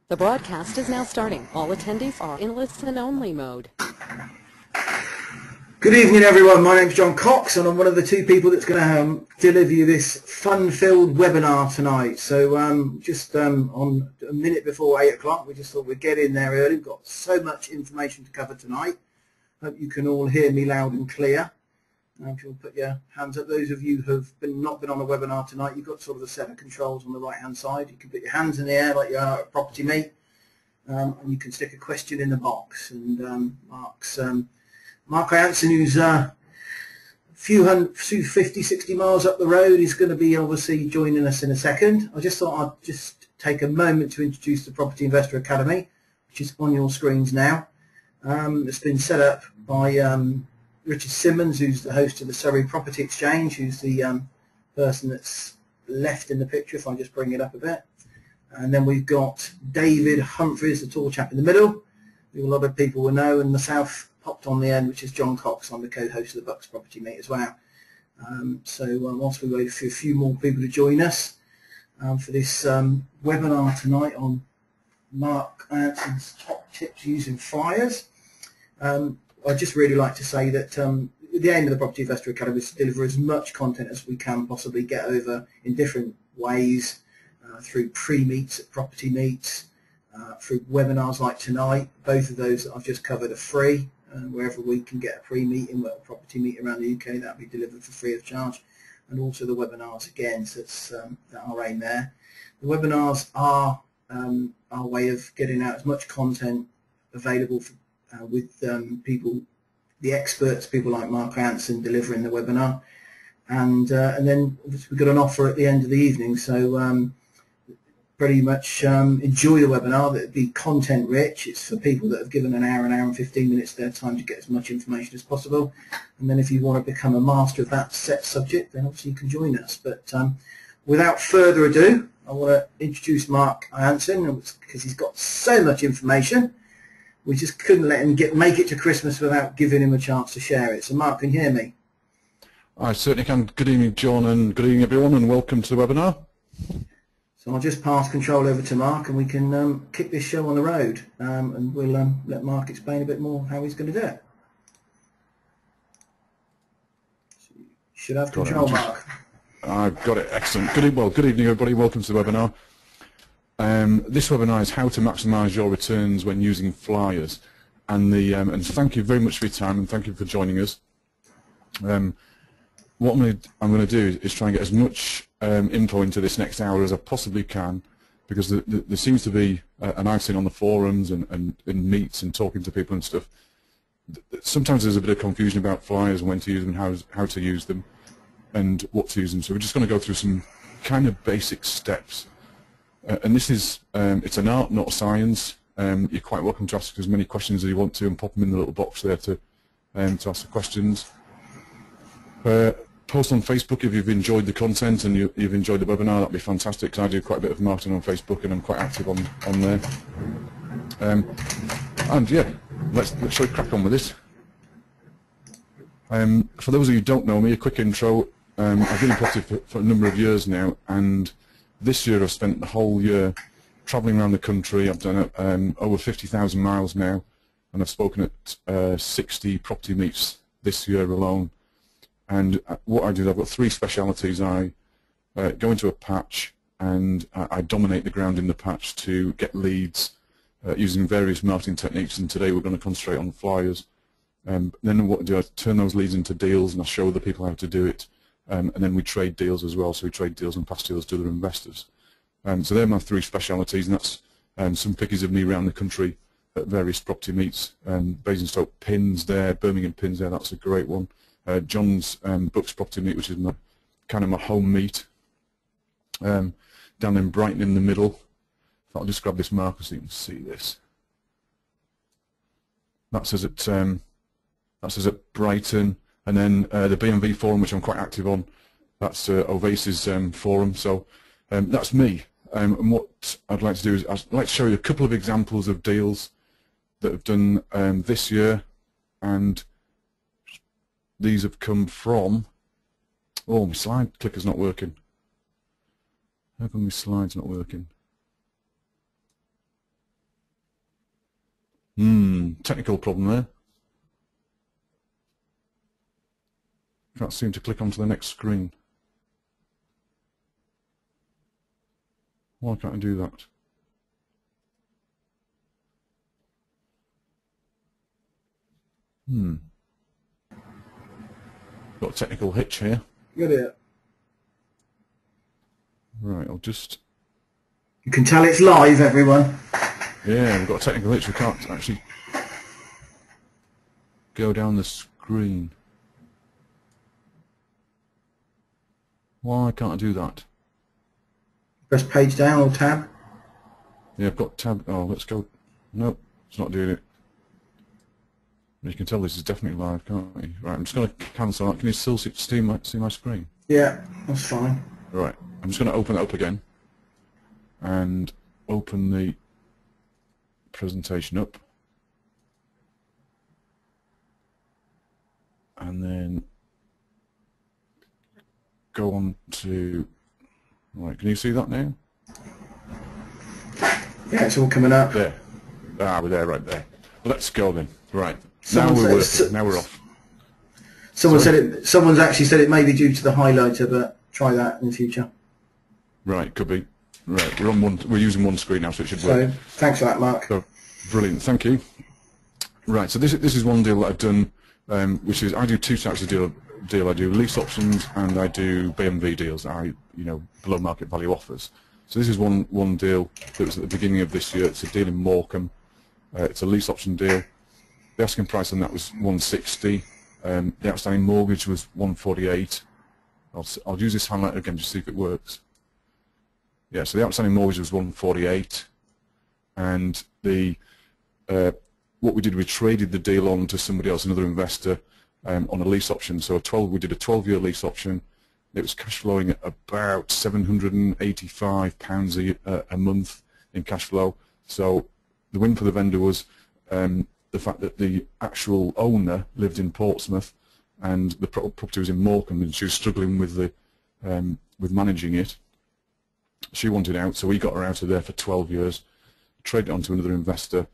The broadcast is now starting. All attendees are in listen-only mode. Good evening, everyone. My name's John Cox, and I'm one of the two people that's going to deliver you this fun-filled webinar tonight. So just on a minute before 8 o'clock, we just thought we'd get in there early. We've got so much information to cover tonight. Hope you can all hear me loud and clear. If you'll put your hands up, those of you who have not been on a webinar tonight, you've got sort of a set of controls on the right-hand side. You can put your hands in the air like you are at a property meet, and you can stick a question in the box. And Mark Hansen, who's a few 50, 60 miles up the road, is going to be obviously joining us in a second. I just thought I'd just take a moment to introduce the Property Investor Academy, which is on your screens now. It's been set up by Richard Simmons, who's the host of the Surrey Property Exchange, who's the person that's left in the picture, if I just bring it up a bit. And then we've got David Humphreys, the tall chap in the middle, who a lot of people will know, and myself popped on the end, which is John Cox. I'm the co-host of the Bucks Property Meet as well. Whilst we wait for a few more people to join us for this webinar tonight on Mark Anson's top tips using flyers, I'd just really like to say that the aim of the Property Investor Academy is to deliver as much content as we can possibly get over in different ways, through pre-meets at property meets, through webinars like tonight. Both of those that I've just covered are free. Wherever we can get a pre-meeting, a property meet around the UK, that'll be delivered for free of charge. And also the webinars again, so it's our aim there. The webinars are our way of getting out as much content available for, with people, the experts, people like Mark Hansen delivering the webinar, and then obviously we've got an offer at the end of the evening, so pretty much enjoy the webinar. That'll be content rich. It's for people that have given an hour and 15 minutes of their time to get as much information as possible, and then if you want to become a master of that set subject, then obviously you can join us. But without further ado, I want to introduce Mark Hansen, because he's got so much information. We just couldn't let him make it to Christmas without giving him a chance to share it. So Mark, can you hear me? I certainly can. Good evening, John, and good evening, everyone, and welcome to the webinar. So I'll just pass control over to Mark, and we can kick this show on the road, and we'll let Mark explain a bit more how he's going to do it. So you should have control, Mark. I've got it. Excellent. Good evening, everybody. Welcome to the webinar. This webinar is how to maximise your returns when using flyers, and thank you very much for your time, and thank you for joining us. What I'm going to do is try and get as much info into this next hour as I possibly can, because there seems to be, and I've seen on the forums and in meets and talking to people and stuff, sometimes there's a bit of confusion about flyers and when to use them, and how to use them, and what to use them. So we're just going to go through some kind of basic steps. And this is, it's an art, not a science. You're quite welcome to ask as many questions as you want to, and pop them in the little box there to ask the questions. Post on Facebook if you've enjoyed the content and you've enjoyed the webinar. That'd be fantastic, because I do quite a bit of marketing on Facebook and I'm quite active on there. And yeah, let's shall we crack on with this. For those of you who don't know me, a quick intro. I've been in property for a number of years now, and this year I've spent the whole year travelling around the country. I've done over 50,000 miles now, and I've spoken at 60 property meets this year alone. And what I do is I've got three specialities. I go into a patch and I dominate the ground in the patch to get leads using various marketing techniques, and today we're going to concentrate on flyers. Then what I do, I turn those leads into deals, and I show other people how to do it. And then we trade deals as well, so we trade deals and pass deals to other investors. So they're my three specialities, and that's some pictures of me around the country at various property meets. Basingstoke Pins there, Birmingham Pins there, that's a great one. John's Bucks Property Meet, which is kind of my home meet. Down in Brighton in the middle. I'll just grab this marker so you can see this. That's us at Brighton. And then the B&V forum, which I'm quite active on, that's Ovace's forum. So that's me. And what I'd like to do is I'd like to show you a couple of examples of deals that have done this year, and these have come from. Oh, my slide clicker's not working. How come my slide's not working? Technical problem there. Can't seem to click onto the next screen. Why can't I do that? Got a technical hitch here. Got it. Right, I'll just... You can tell it's live, everyone. Yeah, we've got a technical hitch. We can't actually go down the screen. Why can't I do that? Press page down or tab. Yeah, I've got tab. Oh, let's go. Nope, it's not doing it. You can tell this is definitely live, can't you? Right, I'm just going to cancel that. Can you still see my screen? Yeah, that's fine. Right, I'm just going to open it up again and open the presentation up. And then go on to... Right, can you see that now? Yeah, it's all coming up. There. Ah, we're there, right there. Let's go then. Right. Someone now we're said- working. Now we're off. Someone's actually said it may be due to the highlighter, but try that in the future. Right, could be. Right, we're using one screen now, so it should So work. thanks for that, Mark. So, brilliant, thank you. Right, so this is one deal that I've done, which is I do two types of deal. I do lease options and I do BMV deals. Below market value offers. So this is one deal that was at the beginning of this year. It's a deal in Morecambe. It's a lease option deal. The asking price on that was 160. The outstanding mortgage was 148. I'll use this highlighter again to see if it works. Yeah, so the outstanding mortgage was 148, and what we did, we traded the deal on to somebody else, another investor, on a lease option. So we did a 12-year lease option. It was cash flowing at about £785 a month in cash flow. So the win for the vendor was the fact that the actual owner lived in Portsmouth and the property was in Morecambe, and she was struggling with managing it. She wanted out, so we got her out of there for 12 years, traded it on to another investor,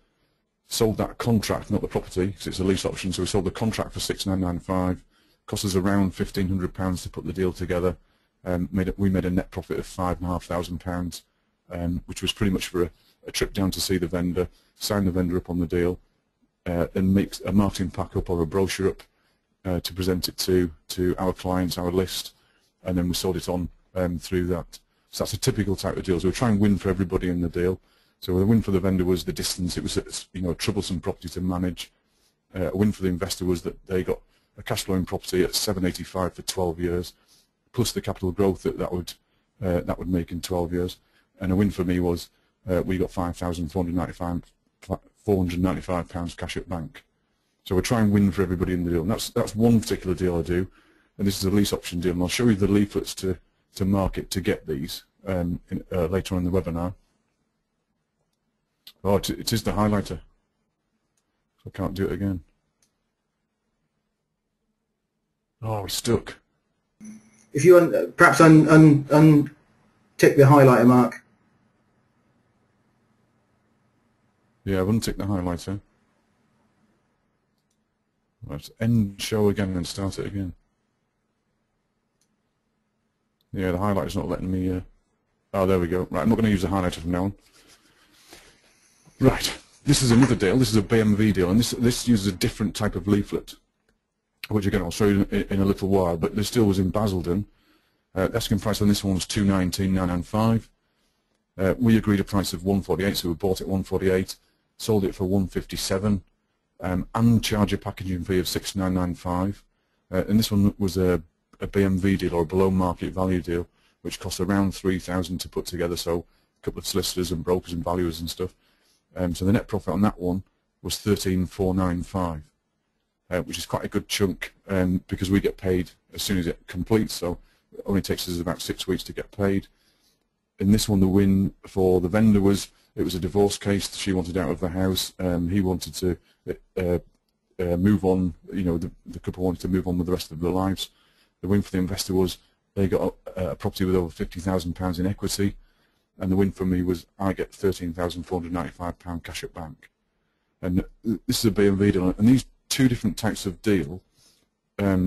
sold that contract, not the property, because it's a lease option, so we sold the contract for £6,995. Cost us around £1,500 to put the deal together. We made a net profit of £5,500, which was pretty much for a trip down to see the vendor, sign the vendor up on the deal, and make a marketing pack up or a brochure up to present it to our clients, our list, and then we sold it on through that. So that's a typical type of deal. So we try and win for everybody in the deal. So the win for the vendor was the distance. It was a troublesome property to manage. A win for the investor was that they got a cash flowing property at 785 for 12 years, plus the capital growth that would make in 12 years. And a win for me was we got £5,495 cash at bank. So we try and win for everybody in the deal. And that's one particular deal I do, and this is a lease option deal. And I'll show you the leaflets to market to get these later on in the webinar. Oh, it is the highlighter. I can't do it again. Oh, it's stuck. If you perhaps untick the highlighter, Mark. Yeah, I've unticked the highlighter. Let's end show again and start it again. Yeah, the highlighter's not letting me... Oh, there we go. Right, I'm not going to use the highlighter from now on. Right, this is another deal. This is a BMV deal, and this uses a different type of leaflet, which again I'll show you in a little while. But this deal was in Basildon. The asking price on this one was $219,995. We agreed a price of $148, so we bought it at $148, sold it for $157, and charge a packaging fee of $6,995. And this one was a BMV deal, or a below market value deal, which cost around $3,000 to put together. So a couple of solicitors and brokers and valuers and stuff. So the net profit on that one was $13,495, which is quite a good chunk, because we get paid as soon as it completes. So it only takes us about 6 weeks to get paid. In this one, the win for the vendor was, it was a divorce case. She wanted out of the house. He wanted to move on. The couple wanted to move on with the rest of their lives. The win for the investor was they got a property with over £50,000 in equity, and the win for me was I get £13,495 cash at bank. And this is a B&B deal, and these two different types of deal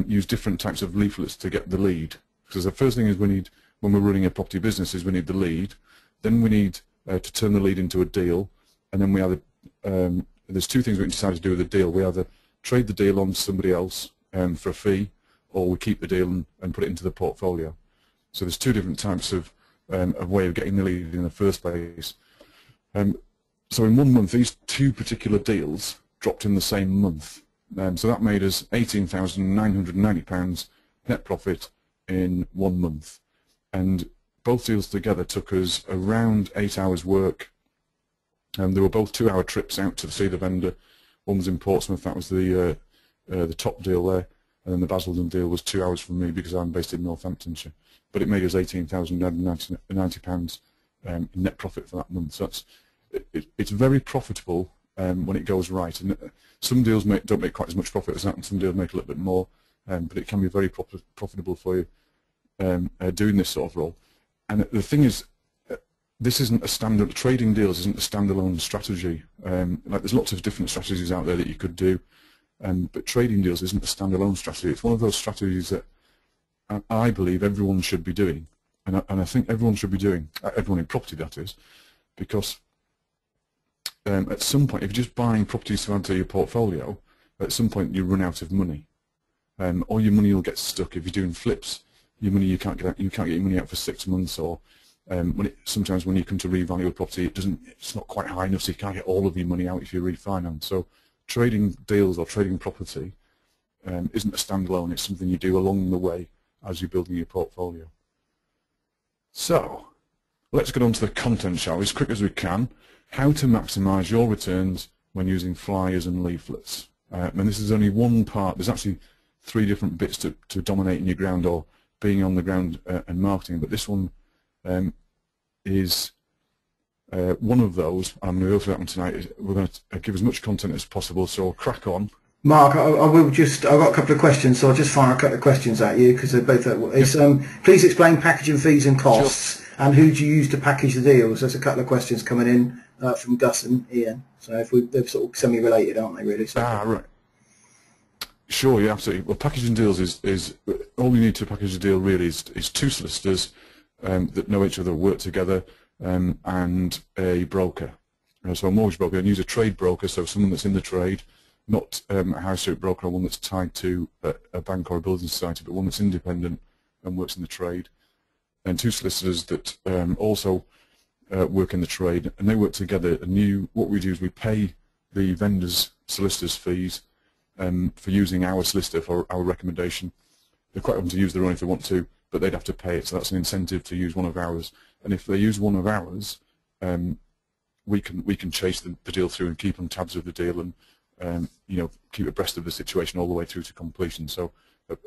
use different types of leaflets to get the lead. Because the first thing is we need, when we're running a property business, is we need the lead. Then we need to turn the lead into a deal, and then we either there's two things we can decide to do with the deal. We either trade the deal on to somebody else for a fee, or we keep the deal and put it into the portfolio. So there's two different types of way of getting the lead in the first place. So in 1 month, these two particular deals dropped in the same month. So that made us £18,990 net profit in 1 month. And both deals together took us around 8 hours work. They were both 2-hour trips out to see the vendor. One was in Portsmouth, that was the top deal there. And then the Basildon deal was 2 hours from me because I'm based in Northamptonshire. But it made us £18,990 in net profit for that month. So it's very profitable when it goes right. And some deals don't make quite as much profit as that, and some deals make a little bit more. But it can be very profitable for you doing this sort of role. And the thing is, this isn't a standard, trading deals isn't a standalone strategy. Like there's lots of different strategies out there that you could do, but trading deals isn't a standalone strategy. It's one of those strategies that I believe everyone should be doing, and I think everyone should be doing, everyone in property that is, because at some point, if you're just buying properties to add to your portfolio, at some point you run out of money, or your money will get stuck. If you're doing flips, your money you can't get your money out for 6 months, or sometimes when you come to revalue a property, it's not quite high enough, so you can't get all of your money out if you refinance. So trading deals or trading property isn't a standalone. It's something you do along the way as you're building your portfolio. So let's get on to the content, shall we, as quick as we can. How to maximise your returns when using flyers and leaflets. And this is only one part. There's actually 3 different bits to dominating your ground or being on the ground and marketing, but this one is one of those. I'm going to go through that one tonight. We're going to give as much content as possible, so I'll crack on. Mark, I've got a couple of questions, so I'll just fire a couple of questions at you because they're both. Please explain packaging fees and costs, sure, and who do you use to package the deals? There's a couple of questions coming in from Gus and Ian. So they're sort of semi-related, aren't they? Really? So right. Sure, yeah, absolutely. Well, packaging deals is all you need to package a deal really is 2 solicitors that know each other, work together, and a broker. So a mortgage broker, and use a trade broker, so someone that's in the trade, not a high street broker or one that's tied to a bank or a building society, but one that's independent and works in the trade. And 2 solicitors that also work in the trade, and they work together. And what we do is we pay the vendors' solicitors' fees for using our solicitor for our recommendation. They're quite open to use their own if they want to, but they'd have to pay it, so that's an incentive to use one of ours. And if they use one of ours, we can chase the deal through and keep on tabs of the deal, and keep abreast of the situation all the way through to completion. So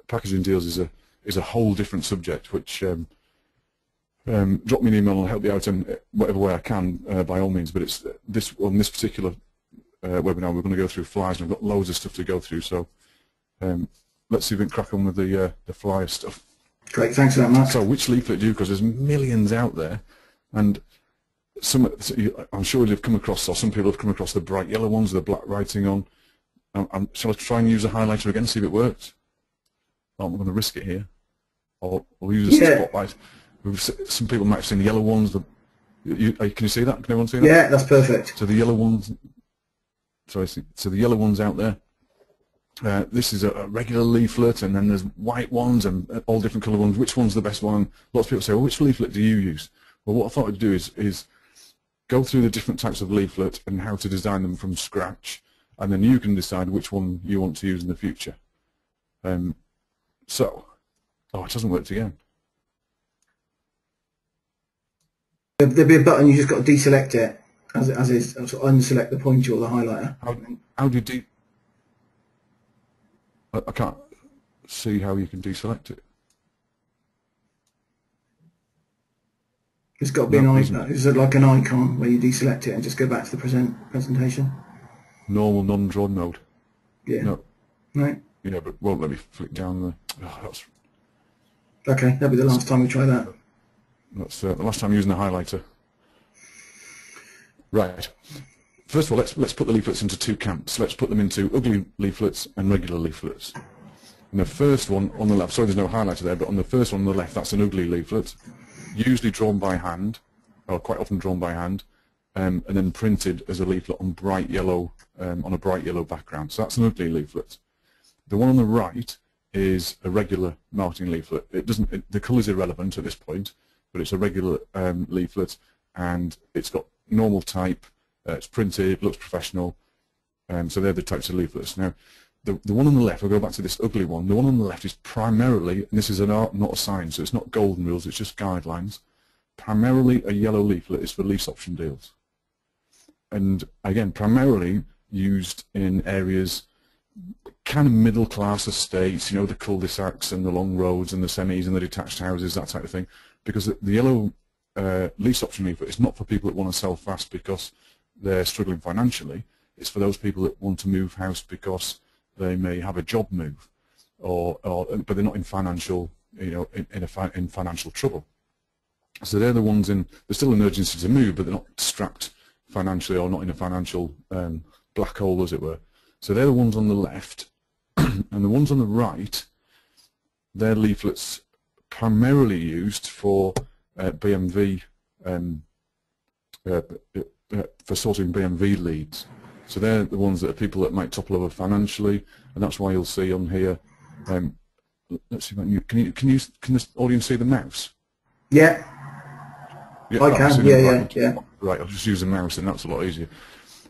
packaging deals is a whole different subject, which drop me an email and I'll help you out in whatever way I can, by all means. But it's on this particular webinar we're going to go through flyers, and I've got loads of stuff to go through. So let's see if we can crack on with the flyer stuff. Great, thanks for that, Mark. So which leaflet do you? Because there's millions out there, and I'm sure you've come across, or some people have come across the bright yellow ones with the black writing on. Shall I try and use a highlighter again, see if it works? Oh, I'm going to risk it here. Or we'll use a spotlight. Some people might have seen the yellow ones. Can you see that? Can everyone see that? Yeah, that's perfect. So the yellow ones. So the yellow ones out there. This is a regular leaflet, and then there's white ones and all different colour ones. Which one's the best one? Lots of people say, well, which leaflet do you use? Well, what I thought I'd do is go through the different types of leaflet and how to design them from scratch, and then you can decide which one you want to use in the future. It hasn't worked again. There'll be a button, you just got to deselect it, as is, sort of unselect the pointer or the highlighter. How do you I can't see how you can deselect it. It's got to be an icon. Is it like an icon where you deselect it and just go back to the presentation? Normal non-drawn mode. Yeah. No. Right. Yeah, but won't let me flick down the. Oh, that's. Okay, that'll be the last time we try that. That's the last time using the highlighter. Right. first of all, let's put the leaflets into two camps. Let's put them into ugly leaflets and regular leaflets. And the first one on the left, sorry there's no highlighter there, but on the first one on the left, that's an ugly leaflet, usually drawn by hand, or quite often drawn by hand, and then printed as a leaflet on bright yellow, on a bright yellow background. So that's an ugly leaflet. The one on the right is a regular marketing leaflet. It doesn't, the colour is irrelevant at this point, but it's a regular leaflet, and it's got normal type. It's printed, looks professional. So they're the types of leaflets. Now, the one on the left, I'll go back to this ugly one. The one on the left is primarily, and this is an art, not a science, so it's not golden rules, it's just guidelines. Primarily a yellow leaflet is for lease option deals. And again, primarily used in areas, kind of middle class estates, you know, the cul-de-sacs and the long roads and the semis and the detached houses, that type of thing. Because the yellow lease option leaflet is not for people that want to sell fast because they're struggling financially. It's for those people that want to move house because they may have a job move, but they're not in financial, you know, in financial trouble. So they're the ones in. There's still an urgency to move, but they're not strapped financially or not in a financial black hole, as it were. So they're the ones on the left, and the ones on the right, they're leaflets primarily used for BMV, for sorting BMV leads. So they're the ones that are people that might topple over financially, and that's why you'll see on here. Let's see, can the audience see the mouse? Yeah. Yeah, I can. Yeah. Right, I'll just use the mouse, and that's a lot easier.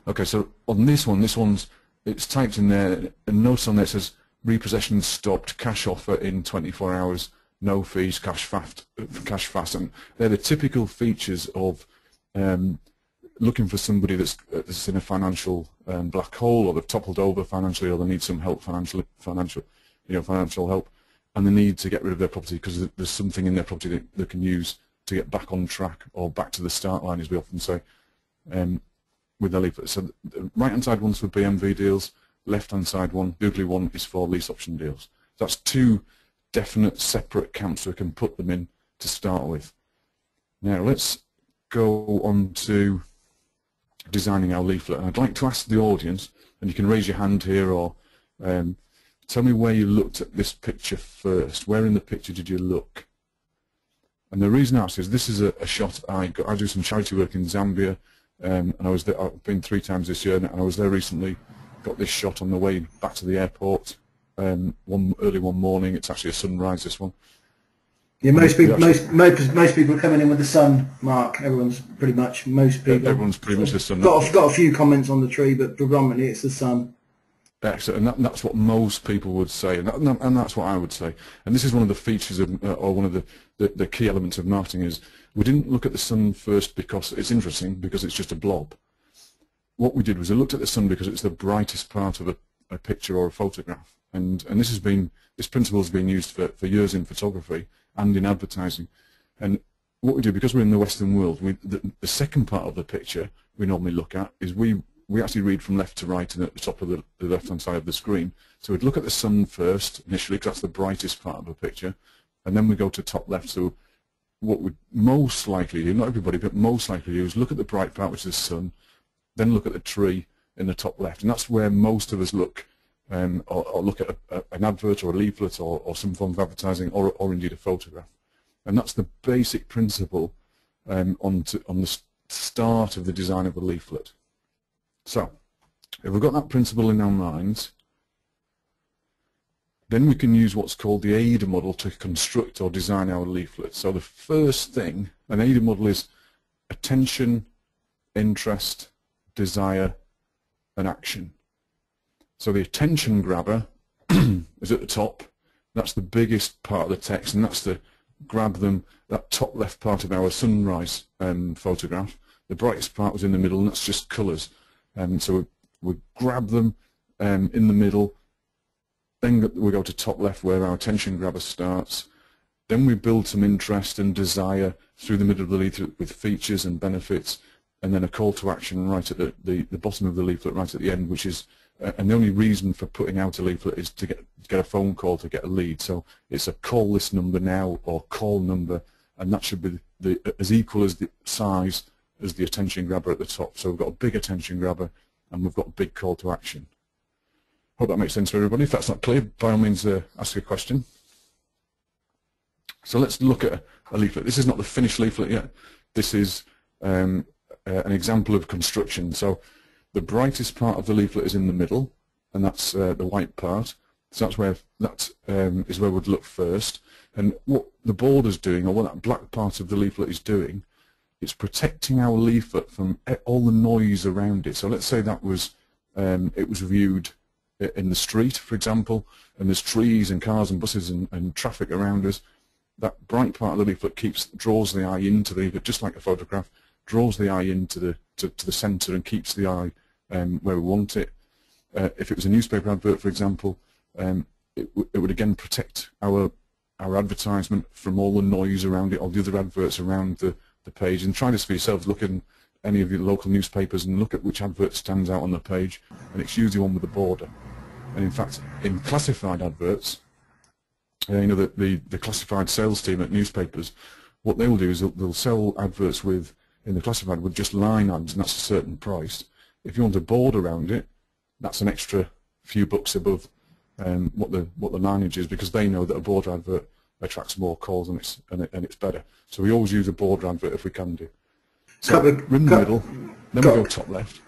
Okay, so on this one's it's typed in there, and notice on there it says repossession stopped, cash offer in 24 hours, no fees, cash fast, and they're the typical features of looking for somebody that's in a financial black hole, or they've toppled over financially, or they need some help financial help, and they need to get rid of their property because there's something in their property that they can use to get back on track or back to the start line, as we often say, with their leaflet. So the right-hand side one's for BMV deals, left-hand side one, the ugly one, is for lease option deals. That's two definite separate camps so we can put them in to start with. Now let's go on to designing our leaflet, and I'd like to ask the audience, and you can raise your hand here, or tell me where you looked at this picture first. Where in the picture did you look? And the reason I ask is this is a shot I do some charity work in Zambia, and I was there. I've been 3 times this year, and I was there recently. Got this shot on the way back to the airport early one morning. It's actually a sunrise, this one. Yeah, most people are coming in with the sun, Mark. Everyone's pretty much, most people. Everyone's pretty much the sun. Got a few comments on the tree, but predominantly it's the sun. Excellent, and that's what most people would say, and that's what I would say. And this is one of the features of, or one of the key elements of marketing is we didn't look at the sun first because it's interesting, because it's just a blob. What we did was we looked at the sun because it's the brightest part of a picture or a photograph, and this principle has been used for years in photography and in advertising. And what we do, because we're in the Western world, the second part of the picture we normally look at is we actually read from left to right and at the top of the left-hand side of the screen. So we'd look at the sun first initially, because that's the brightest part of the picture, and then we go to top left. So what we'd most likely do, not everybody, but most likely do, is look at the bright part, which is the sun, then look at the tree in the top left, and that's where most of us look, or look at an advert or a leaflet or some form of advertising, or indeed a photograph. And that's the basic principle on the start of the design of a leaflet. So, if we've got that principle in our minds, then we can use what's called the AIDA model to construct or design our leaflet. So the first thing, an AIDA model is attention, interest, desire, and action. So the attention grabber is at the top. That's the biggest part of the text, and that's the grab them, that top left part of our sunrise photograph. The brightest part was in the middle, and that's just colours. So we grab them in the middle, then we go to top left where our attention grabber starts. Then we build some interest and desire through the middle of the leaflet with features and benefits, and then a call to action right at the bottom of the leaflet, right at the end, which is, and the only reason for putting out a leaflet is to get a phone call, to get a lead. So it's a call this number now, or call number, and that should be as equal as the size as the attention grabber at the top. So we've got a big attention grabber and we've got a big call to action. Hope that makes sense for everybody. If that's not clear, by all means ask a question. So let's look at a leaflet. This is not the finished leaflet yet. This is an example of construction. So the brightest part of the leaflet is in the middle, and that's the white part. So that's where is where we'd look first. And what the border's doing, or what that black part of the leaflet is doing, it's protecting our leaflet from all the noise around it. So let's say that was it was viewed in the street, for example, and there's trees and cars and buses and traffic around us. That bright part of the leaflet draws the eye into the leaflet, just like a photograph, draws the eye into the centre and keeps the eye where we want it. If it was a newspaper advert, for example, it would again protect our advertisement from all the noise around it, all the other adverts around the page. And try this for yourselves. Look in any of your local newspapers and look at which advert stands out on the page, and it's usually one with a border. And in fact, in classified adverts, you know, the classified sales team at newspapers, what they will do is they'll sell adverts in the classified with just line ads, and that's a certain price. If you want a border around it, that's an extra few bucks above what the lineage is, because they know that a border advert attracts more calls and it's better. So we always use a border advert if we can do. So we're in the middle, then we go top left.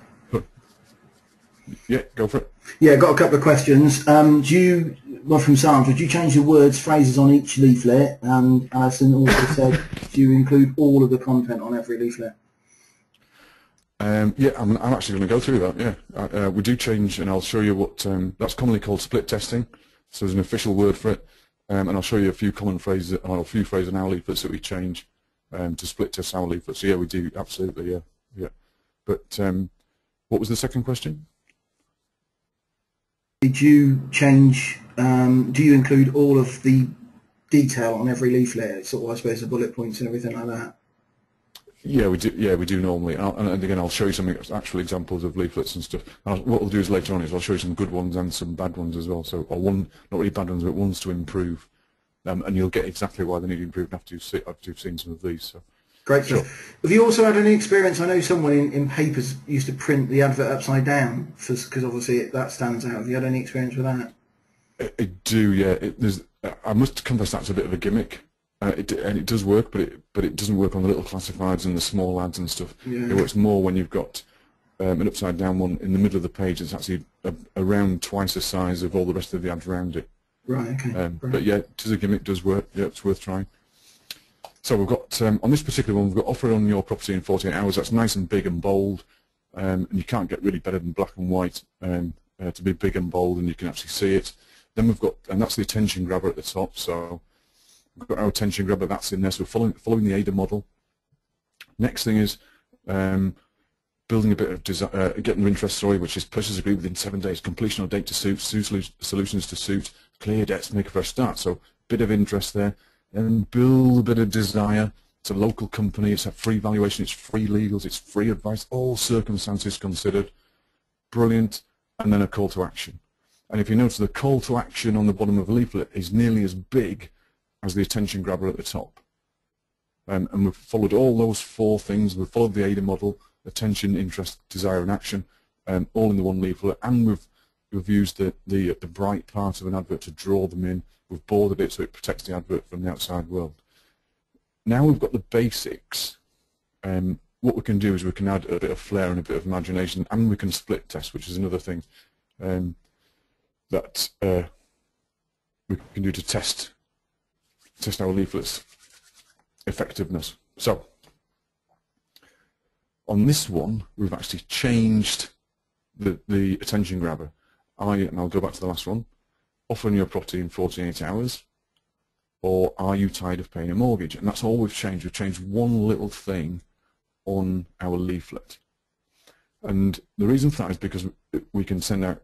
Yeah, go for it. Yeah, got a couple of questions. From Sandra, do you change the words, phrases on each leaflet? And Alison also said, do you include all of the content on every leaflet? Yeah, I'm actually going to go through that, yeah. We do change, and I'll show you what, that's commonly called split testing, so there's an official word for it, and I'll show you a few common phrases, or a few phrases in our leaflets that we change to split test our leaflets. So yeah, we do, absolutely, yeah. But what was the second question? Did you change, do you include all of the detail on every leaflet, sort of, I suppose, the bullet points and everything like that? Yeah, we do. Yeah, we do normally, and again, I'll show you some actual examples of leaflets and stuff. And what we'll do is later on is I'll show you some good ones and some bad ones as well. So, or not really bad ones, but ones to improve, and you'll get exactly why they need improved after you've seen some of these. So, great. Sure. Have you also had any experience? I know someone in papers used to print the advert upside down because obviously that stands out. Have you had any experience with that? I do. Yeah. I must confess that's a bit of a gimmick. And it does work, but it doesn't work on the little classifieds and the small ads and stuff. Yeah. It works more when you've got an upside down one in the middle of the page. It's actually around twice the size of all the rest of the ads around it. Right. Okay. But yeah, it is a gimmick. Does work. Yeah, it's worth trying. So we've got on this particular one, we've got offer on your property in 48 hours. That's nice and big and bold, and you can't get really better than black and white to be big and bold, and you can actually see it. Then we've got, and that's the attention grabber at the top. So we've got our attention grabber, that's in there, so we're following the ADA model. Next thing is building a bit of getting the interest story, which is purchase agreed within 7 days, completion or date to suit, solutions to suit, clear debts, make a fresh start. So bit of interest there. And build a bit of desire. It's a local company, it's a free valuation, it's free legals, it's free advice, all circumstances considered. Brilliant. And then a call to action. And if you notice, the call to action on the bottom of the leaflet is nearly as big as the attention grabber at the top. And we've followed all those four things. We've followed the ADA model, attention, interest, desire, and action, all in the one leaflet. And we've used the bright part of an advert to draw them in. We've bordered it so it protects the advert from the outside world. Now we've got the basics. What we can do is we can add a bit of flair and a bit of imagination, and we can split test, which is another thing that we can do to test our leaflets' effectiveness. So on this one, we've actually changed the attention grabber. And I'll go back to the last one. Offer on your property in 48 hours, or are you tired of paying a mortgage? And that's all we've changed. We've changed one little thing on our leaflet. And the reason for that is because we can send out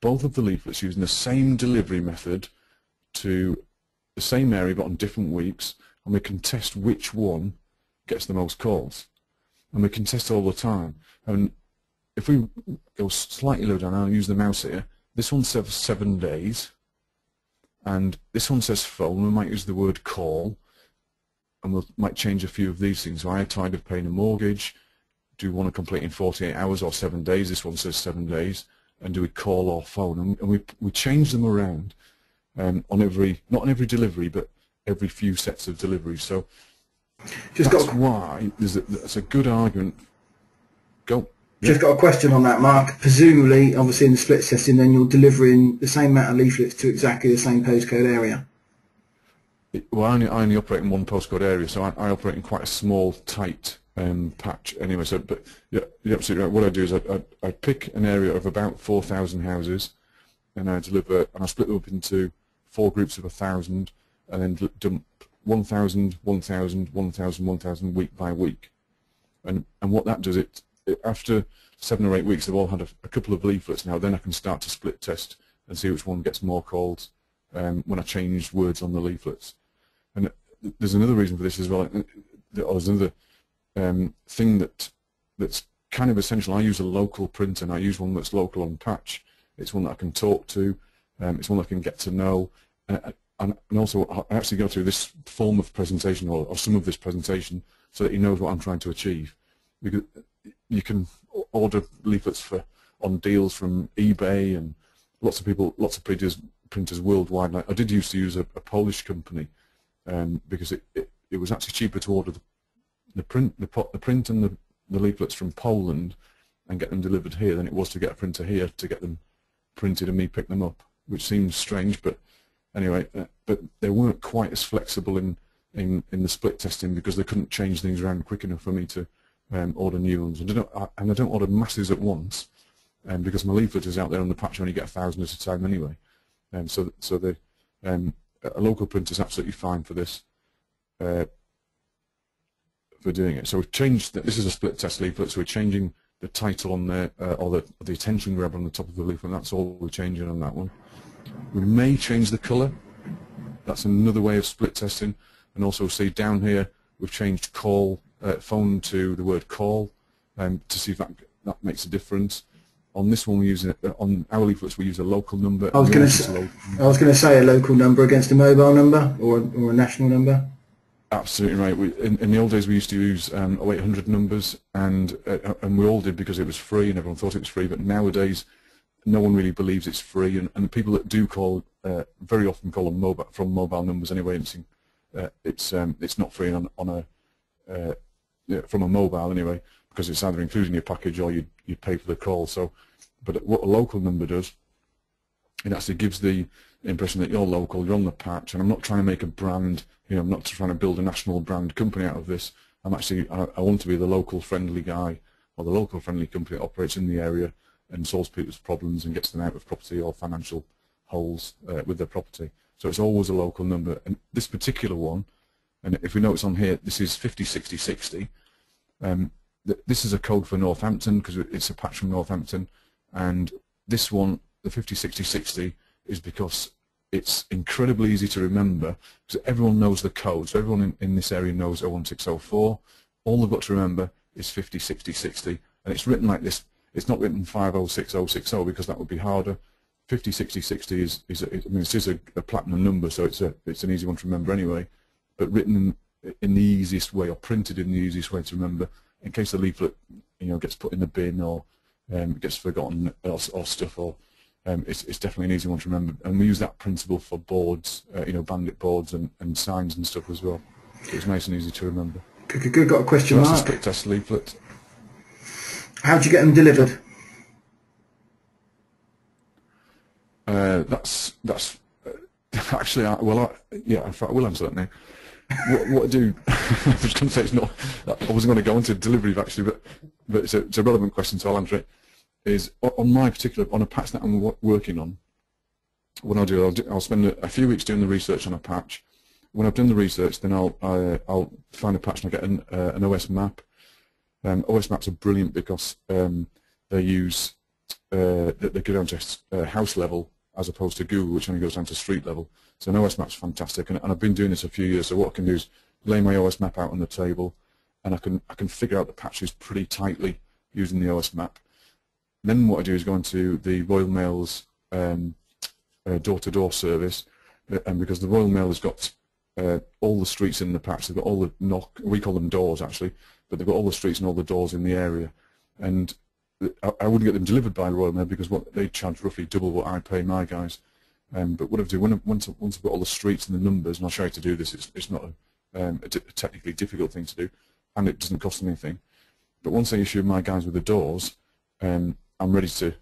both of the leaflets using the same delivery method to the same area but on different weeks, and we can test which one gets the most calls. And we can test all the time. And if we go slightly low down, I'll use the mouse here. This one says 7 days, and this one says phone. We might use the word call, and we might change a few of these things. So I am tired of paying a mortgage, do we want to complete in 48 hours or 7 days? This one says 7 days. And do we call or phone? And we change them around on every, not on every delivery, but every few sets of deliveries. So that's why that's a good argument. Go. Just got a question on that, Mark. Presumably, obviously in the split testing, then you're delivering the same amount of leaflets to exactly the same postcode area. Well, I only operate in one postcode area, so I operate in quite a small, tight patch anyway. So, but yeah, you're absolutely right. What I do is I pick an area of about 4,000 houses, and I deliver, and I split them up into 4 groups of 1,000, and then dump 1,000, 1,000, 1,000, 1,000 week by week. And what that does, it after 7 or 8 weeks, they've all had a couple of leaflets now. Then I can start to split test and see which one gets more calls when I change words on the leaflets. And there's another reason for this as well. There's another thing that's kind of essential. I use a local printer, and I use one that's local on patch. It's one that I can talk to. It's one that I can get to know. And also, I actually go through this form of presentation or some of this presentation so that he knows what I'm trying to achieve. Because you can order leaflets on deals from eBay, and lots of printers worldwide. I did used to use a Polish company because it was actually cheaper to order the print and the leaflets from Poland and get them delivered here than it was to get a printer here to get them printed and me pick them up, which seems strange, but anyway, but they weren't quite as flexible in the split testing because they couldn't change things around quick enough for me to order new ones. And I don't order masses at once, because my leaflet is out there on the patch. I only get 1,000 at a time anyway. So a local printer is absolutely fine for this, for doing it. So we've changed. This is a split test leaflet, so we're changing the title on there, or the attention grab on the top of the leaflet. That's all we're changing on that one. We may change the colour. That's another way of split testing. And also, see down here, we've changed phone to the word call, to see if that makes a difference. On this one, on our leaflets, we use a local number. I was going to say a local number against a mobile number or a national number. Absolutely right. In the old days, we used to use 0800 numbers, and we all did because it was free and everyone thought it was free. But nowadays, no one really believes it's free, and the people that do call very often call them from mobile numbers anyway. And it's not free from a mobile anyway, because it's either included in your package or you pay for the call. So, but what a local number does, it actually gives the impression that you're local, you're on the patch. And I'm not trying to make a brand. I'm not trying to build a national brand company out of this. I'm actually, I want to be the local friendly guy, or the local friendly company that operates in the area and solves people's problems and gets them out of property or financial holes with their property. So it's always a local number. And this particular one, and if we notice on here, this is 506060. This is a code for Northampton because it's a patch from Northampton. And this one, the 506060, is because it's incredibly easy to remember because everyone knows the code. So everyone in this area knows 01604. All they've got to remember is 506060. And it's written like this. It's not written 506060 because that would be harder. 506060 is a platinum number, so it's an easy one to remember anyway. But written in the easiest way, or printed in the easiest way to remember, in case the leaflet gets put in the bin or gets forgotten or stuff, or it's definitely an easy one to remember. And we use that principle for boards, bandit boards and signs and stuff as well. So it's nice and easy to remember. Good. Got a question, Mark. That's a split test leaflet. How do you get them delivered? That's actually, yeah, in fact, I will answer that now. What I do, I was going to say it's not, I wasn't going to go into delivery actually, but it's a relevant question, so I'll answer it. Is on a patch that I'm working on, what I'll spend a few weeks doing the research on a patch. When I've done the research, then I'll find a patch and I'll get an OS map. OS maps are brilliant because they use they go down to house level as opposed to Google, which only goes down to street level. So an OS map's fantastic, and I've been doing this a few years. So what I can do is lay my OS map out on the table, and I can figure out the patches pretty tightly using the OS map. Then what I do is go into the Royal Mail's door-to-door service, and because the Royal Mail has got all the streets in the patch. They've got all the we call them doors actually, but they've got all the streets and all the doors in the area. And I wouldn't get them delivered by Royal Mail because they charge roughly double what I pay my guys. But what I do, once I've got all the streets and the numbers, and I'll show you how to do this, it's not a technically difficult thing to do, and it doesn't cost anything. But once I issue my guys with the doors, I'm ready to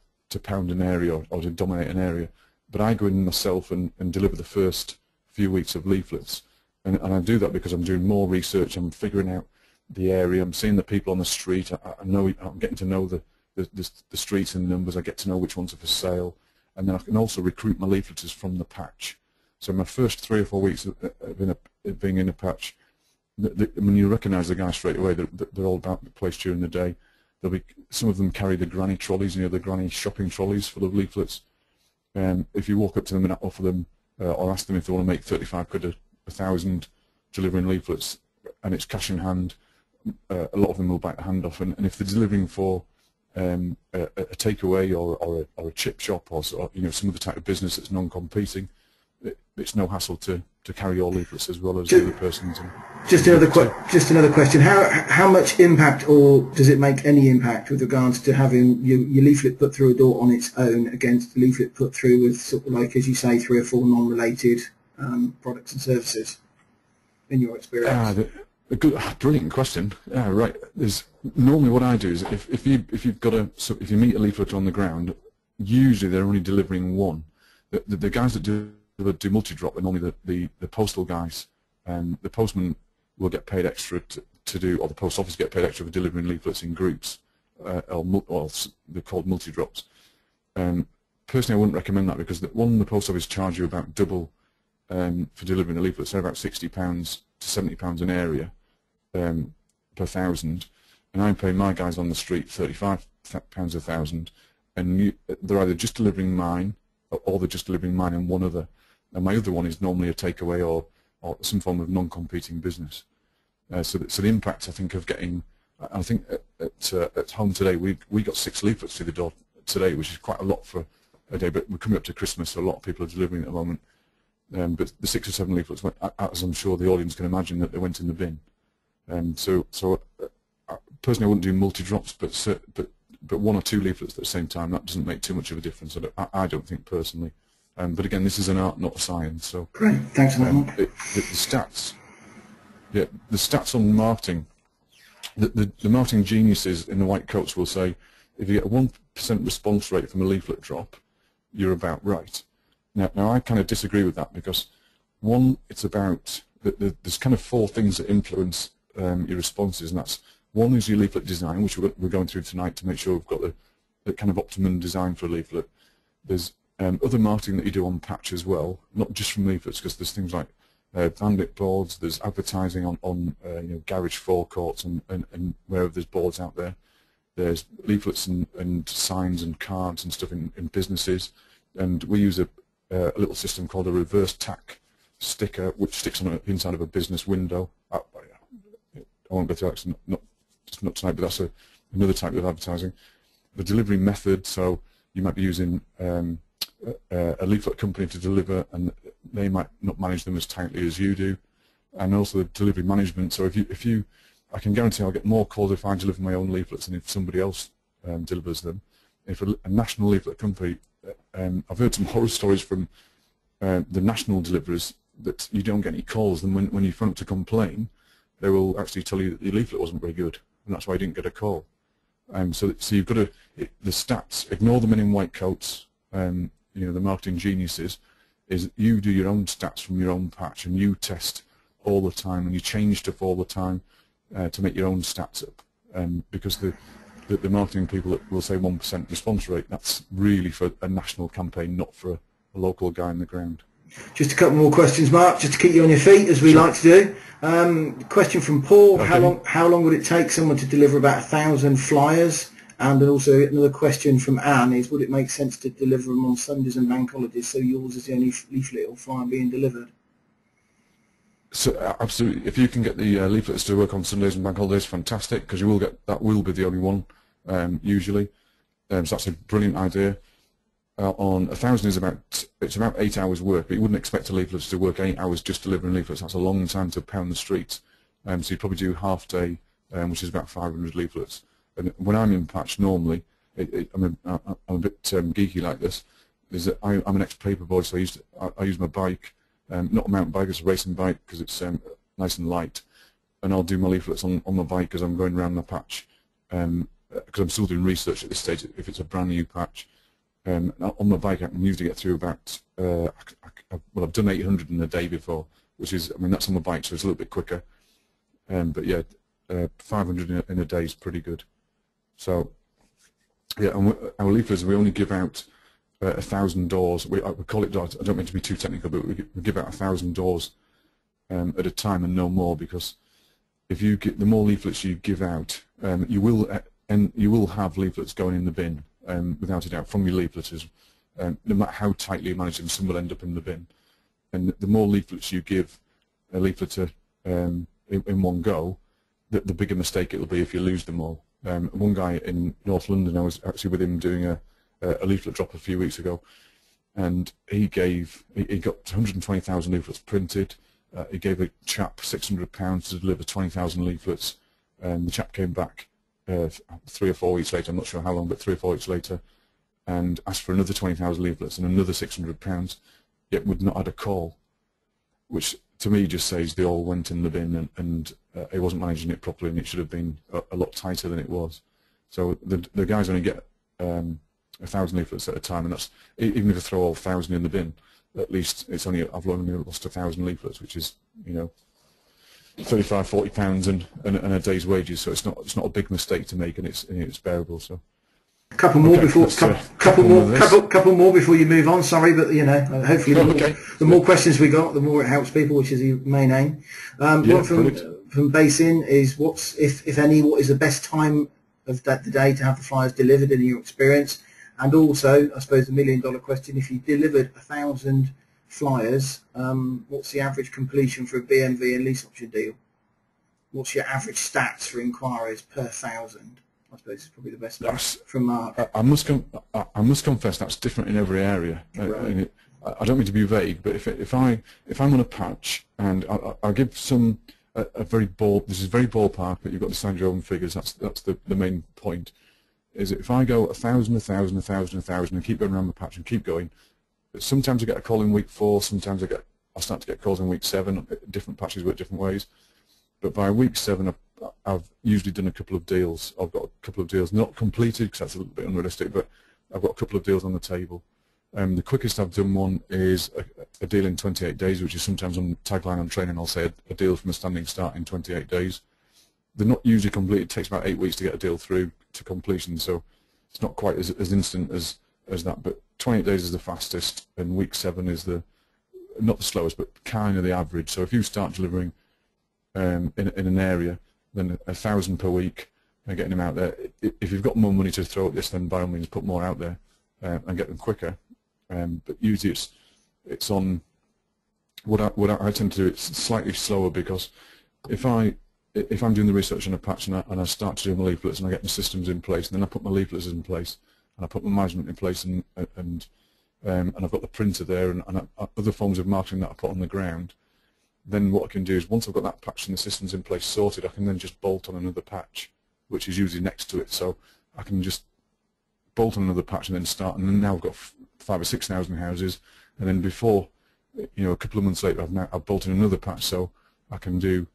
pound an area or to dominate an area. But I go in myself and deliver the first few weeks of leaflets. And I do that because I'm doing more research, I'm figuring out the area, I'm seeing the people on the street, I know I'm getting to know the streets and the numbers, I get to know which ones are for sale, and then I can also recruit my leafleters from the patch. So my first 3 or 4 weeks of being in a patch, when you recognise the guys straight away, they're all about the place during the day. There'll be some of them carry the granny trolleys, the granny shopping trolleys full of leaflets. If you walk up to them and offer them or ask them if they want to make 35 quid a thousand delivering leaflets, and it's cash in hand, a lot of them will bite the hand off. And if they're delivering for a takeaway or a chip shop or some other type of business that's non-competing, it's no hassle to carry your leaflets as well as the other person's. Just another question: how much impact, or does it make any impact with regards to having your leaflet put through a door on its own against the leaflet put through with sort of, like, as you say, 3 or 4 non-related products and services? In your experience? Brilliant question. Right. Normally what I do is if you meet a leaflet on the ground, usually they're only delivering one. The guys that do multi-drop are normally the postal guys. The postman will get paid extra to do, or the post office get paid extra for delivering leaflets in groups, or they're called multi-drops. Personally, I wouldn't recommend that because the post office charge you about double for delivering the leaflets. They're about £60 to £70 an area per thousand, and I'm paying my guys on the street £35 a thousand, and they're either just delivering mine or they're just delivering mine and one other, and my other one is normally a takeaway or some form of non-competing business. So the impact, I think, of getting, I think at home today we got 6 leaflets through the door today, which is quite a lot for a day, but we're coming up to Christmas, so a lot of people are delivering at the moment. But the 6 or 7 leaflets went, as I'm sure the audience can imagine, that they went in the bin. So personally, I wouldn't do multi-drops, but 1 or 2 leaflets at the same time, that doesn't make too much of a difference. I don't think personally. But again, this is an art, not a science. So great, thanks for that, Mark. The stats, the stats on marketing. The marketing geniuses in the white coats will say, if you get a 1% response rate from a leaflet drop, you're about right. Now I kind of disagree with that because, one, it's about there's kind of 4 things that influence your responses, and that's, one is your leaflet design, which we're going through tonight to make sure we've got the kind of optimum design for a leaflet. There's other marketing that you do on patch as well, not just from leaflets, because there's things like bandit boards, there's advertising on garage forecourts and wherever there's boards out there. There's leaflets and signs and cards and stuff in businesses, and we use a little system called a reverse tack sticker, which sticks on the inside of a business window. I won't go through that, not tonight, but that's another type of advertising. The delivery method, so you might be using a leaflet company to deliver, and they might not manage them as tightly as you do, and also the delivery management. So I can guarantee I'll get more calls if I deliver my own leaflets than if somebody else delivers them. If a national leaflet company, I've heard some horror stories from the national deliverers that you don't get any calls, and when you phone up to complain, they will actually tell you that your leaflet wasn't very good, and that's why you didn't get a call. So you've got to, the stats, ignore the men in white coats, the marketing geniuses, is you do your own stats from your own patch, and you test all the time, and you change stuff all the time to make your own stats up. Because the marketing people that will say 1% response rate, that's really for a national campaign, not for a local guy on the ground. Just a couple more questions, Mark, just to keep you on your feet, as we like to do. Question from Paul: okay. How long would it take someone to deliver about 1,000 flyers? And then also another question from Anne is, would it make sense to deliver them on Sundays and bank holidays, so yours is the only leaflet or flyer being delivered? So absolutely, if you can get the leaflets to work on Sundays and bank holidays, fantastic, because that will be the only one usually. So that's a brilliant idea. on 1,000 is it's about 8 hours work, but you wouldn't expect a leaflet to work 8 hours just delivering leaflets. That's a long time to pound the streets. So you'd probably do half day, which is about 500 leaflets. And when I'm in patch normally, I'm a bit geeky like this. Is that I'm an ex-paper boy, so I use my bike, not a mountain bike, it's a racing bike because it's nice and light, and I'll do my leaflets on my bike as I'm going around my patch, because I'm still doing research at this stage. If it's a brand new patch, on my bike I can usually get through about well, I've done 800 in a day before, which is, I mean, that's on my bike, so it's a little bit quicker. But yeah, 500 in a day is pretty good. So yeah, and our leaflets, we only give out 1,000 doors. We call it doors. I don't mean to be too technical, but we give out 1,000 doors at a time and no more, because if you get, the more leaflets you give out, you will have leaflets going in the bin, without a doubt, from your leafleters. No matter how tightly you manage them, some will end up in the bin. And the more leaflets you give a leafleter in one go, the bigger mistake it'll be if you lose them all. One guy in North London, I was actually with him doing a leaflet drop a few weeks ago, and he got 120,000 leaflets printed. He gave a chap £600 to deliver 20,000 leaflets, and the chap came back 3 or 4 weeks later, I'm not sure how long, but 3 or 4 weeks later, and asked for another 20,000 leaflets and another £600, yet would not add a call, which to me just says they all went in the bin, and he wasn't managing it properly, and it should have been a lot tighter than it was. So the guys only get 1,000 leaflets at a time, and that's, even if I throw all 1,000 in the bin, at least it's only, I've only lost 1,000 leaflets, which is, you know, £35–40 and a day's wages. So it's not a big mistake to make, and it's bearable. So couple more before couple more before you move on. Sorry, but you know, hopefully the more questions we got, the more it helps people, which is the main aim. One from Basin is, what's, if any, what is the best time of the day to have the flyers delivered in your experience? And also, I suppose the $1,000,000 question: if you delivered 1,000 flyers, what's the average completion for a BMV and lease option deal? What's your average stats for inquiries per 1,000? I suppose it's probably the best from Mark. I must confess that's different in every area. Right. I don't mean to be vague, but if I'm on a patch, and I'll give some a very this is very ballpark, but you've got to decide your own figures. That's the main point. Is if I go 1,000, 1,000, 1,000, 1,000, and keep going around the patch and keep going, sometimes I get a call in week 4. Sometimes I start to get calls in week 7. Different patches work different ways. But by week 7, I've usually done a couple of deals. I've got a couple of deals not completed, because that's a little bit unrealistic, but I've got a couple of deals on the table. The quickest I've done one is a deal in 28 days, which is sometimes on the tagline on training, I'll say a deal from a standing start in 28 days. They're not usually completed. It takes about 8 weeks to get a deal through to completion, so it's not quite as instant as that. But 28 days is the fastest, and week 7 is not the slowest, but kind of the average. So if you start delivering in an area, then 1,000 per week, and getting them out there. If you've got more money to throw at this, then by all means put more out there and get them quicker. But usually it's on what I tend to do. It's slightly slower, because if I'm doing the research on a patch and I start to do my leaflets, and I get my systems in place, and then I put my leaflets in place, and I put my management in place, and I've got the printer there, and other forms of marketing that I put on the ground. Then what I can do is, once I've got that patch and the systems in place sorted, I can then just bolt on another patch, which is usually next to it. So I can just bolt on another patch and then start, and then now I've got 5,000 or 6,000 houses, and then before, you know, a couple of months later, I've bolted another patch, so I can do,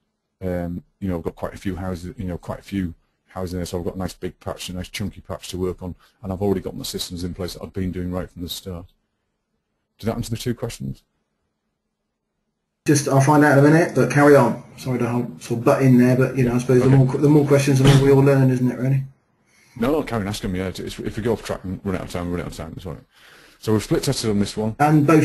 you know, I've got quite a few houses, you know, quite a few houses in there, so I've got a nice big patch, a nice chunky patch to work on, and I've already got my systems in place that I've been doing right from the start. Did that answer the 2 questions? Just, I'll find out in a minute, but carry on. Sorry to sort of butt in there, but you know, I suppose the more questions, the more we all learn, isn't it? Really? No, carry on asking me. Yeah, if we go off track and run out of time, we run out of time. That's all right. So we've split tested on this one. And both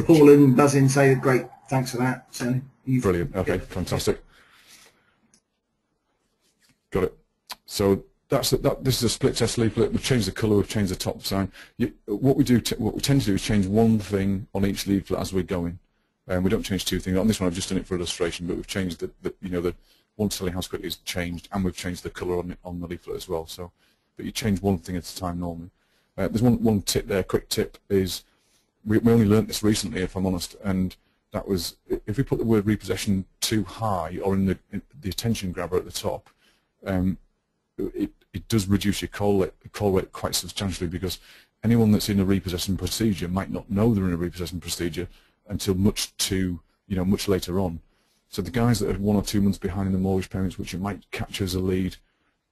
Paul and Buzzin say great. Thanks for that. So brilliant. Okay, yeah. Fantastic. Got it. So this is a split test leaflet. We've changed the colour. We've changed the top sign. What we tend to do is change one thing on each leaflet as we're going. We don't change 2 things. On this one, I've just done it for illustration, but we've changed the one selling house quickly is changed, and we've changed the colour on the leaflet as well. So, but you change one thing at a time normally. There's one tip there, quick tip, is we only learnt this recently, if I'm honest, and that was if we put the word repossession too high or in the attention grabber at the top, it does reduce your call rate quite substantially, because anyone that's in a repossession procedure might not know they're in a repossession procedure until much later on. So the guys that are 1 or 2 months behind in the mortgage payments, which you might catch as a lead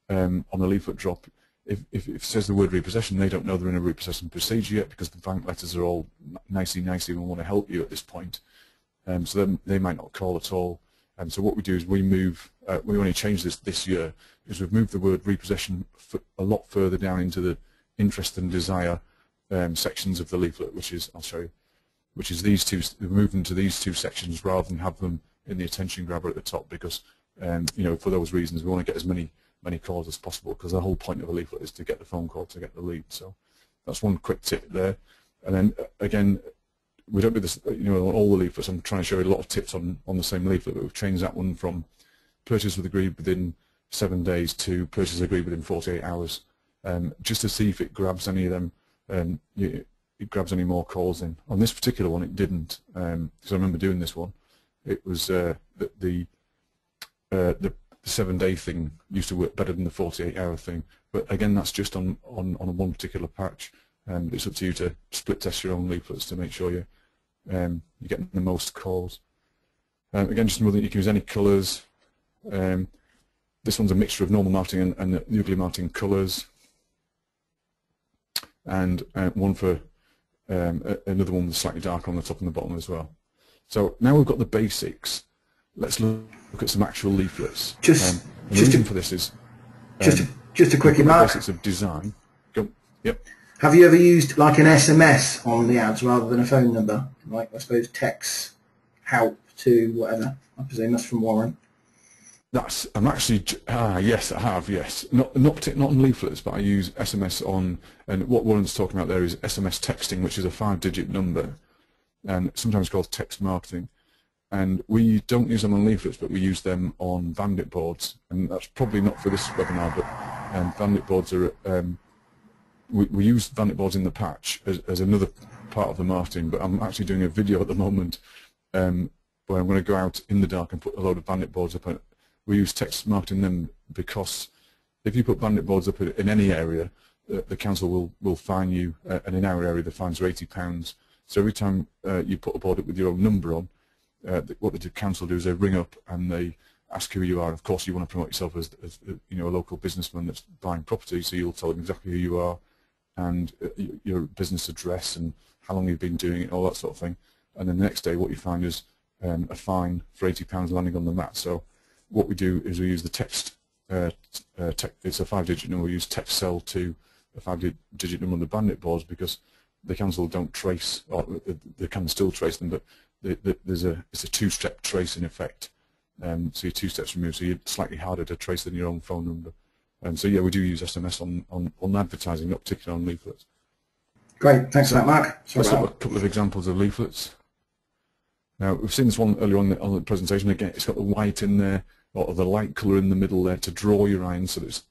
on a leaflet drop, if it says the word repossession, they don't know they're in a repossession procedure yet, because the bank letters are all nicey and want to help you at this point. So then they might not call at all. And so what we do is we only changed this year, is we've moved the word repossession a lot further down into the interest and desire sections of the leaflet, which is, I'll show you, which is these two. We've moved them to these 2 sections rather than have them in the attention grabber at the top, because for those reasons we want to get as many calls as possible, because the whole point of a leaflet is to get the phone call, to get the lead. So that's one quick tip there. And then again, we don't do this on all the leaflets. I'm trying to show you a lot of tips on the same leaflet, but we've changed that one from purchase with agreed within 7 days to purchase agreed within 48 hours, just to see if it grabs any of them, it grabs any more calls in. On this particular one it didn't, because I remember doing this one. It was the 7-day thing used to work better than the 48-hour thing, but again that's just on one particular patch, and it's up to you to split test your own leaflets to make sure you're getting the most calls. Again, just another, you can use any colours. This one's a mixture of normal marketing and the ugly marketing colours, and one for another one that's slightly darker on the top and the bottom as well. So now we've got the basics. Let's look at some actual leaflets. The reason for this is just a quickie, Mark. Basics of design. Go. Yep. Have you ever used like an SMS on the ads rather than a phone number? Like, I suppose, text help to whatever. I presume that's from Warren. I'm actually yes, I have, yes. Not on leaflets, but I use SMS on, and what Warren's talking about there is SMS texting, which is a 5-digit number, and sometimes called text marketing. And we don't use them on leaflets, but we use them on bandit boards, and that's probably not for this webinar, but bandit boards are we use bandit boards in the patch as another part of the marketing, but I'm actually doing a video at the moment where I'm going to go out in the dark and put a load of bandit boards up. We use text marketing them because if you put bandit boards up in any area, the council will fine you, and in our area the fines are £80. So every time you put a board up with your own number on, what the council do is they ring up and they ask who you are. Of course, you want to promote yourself as a local businessman that's buying property, so you'll tell them exactly who you are and your business address and how long you've been doing it, all that sort of thing. And then the next day, what you find is a fine for £80 landing on the mat. So what we do is we use the text. It's a 5-digit number. We use text cell to a 5-digit number on the bandit boards because the council don't trace, or they can still trace them, but it's a 2-step trace in effect. So you're 2 steps removed, so you're slightly harder to trace than your own phone number. So yeah, we do use SMS on advertising, not particularly on leaflets. Great, thanks for that, Mark. Let's look at a couple of examples of leaflets. Now we've seen this one earlier on the presentation. Again, it's got the white in there, or the light colour in the middle there to draw your eye in, so it's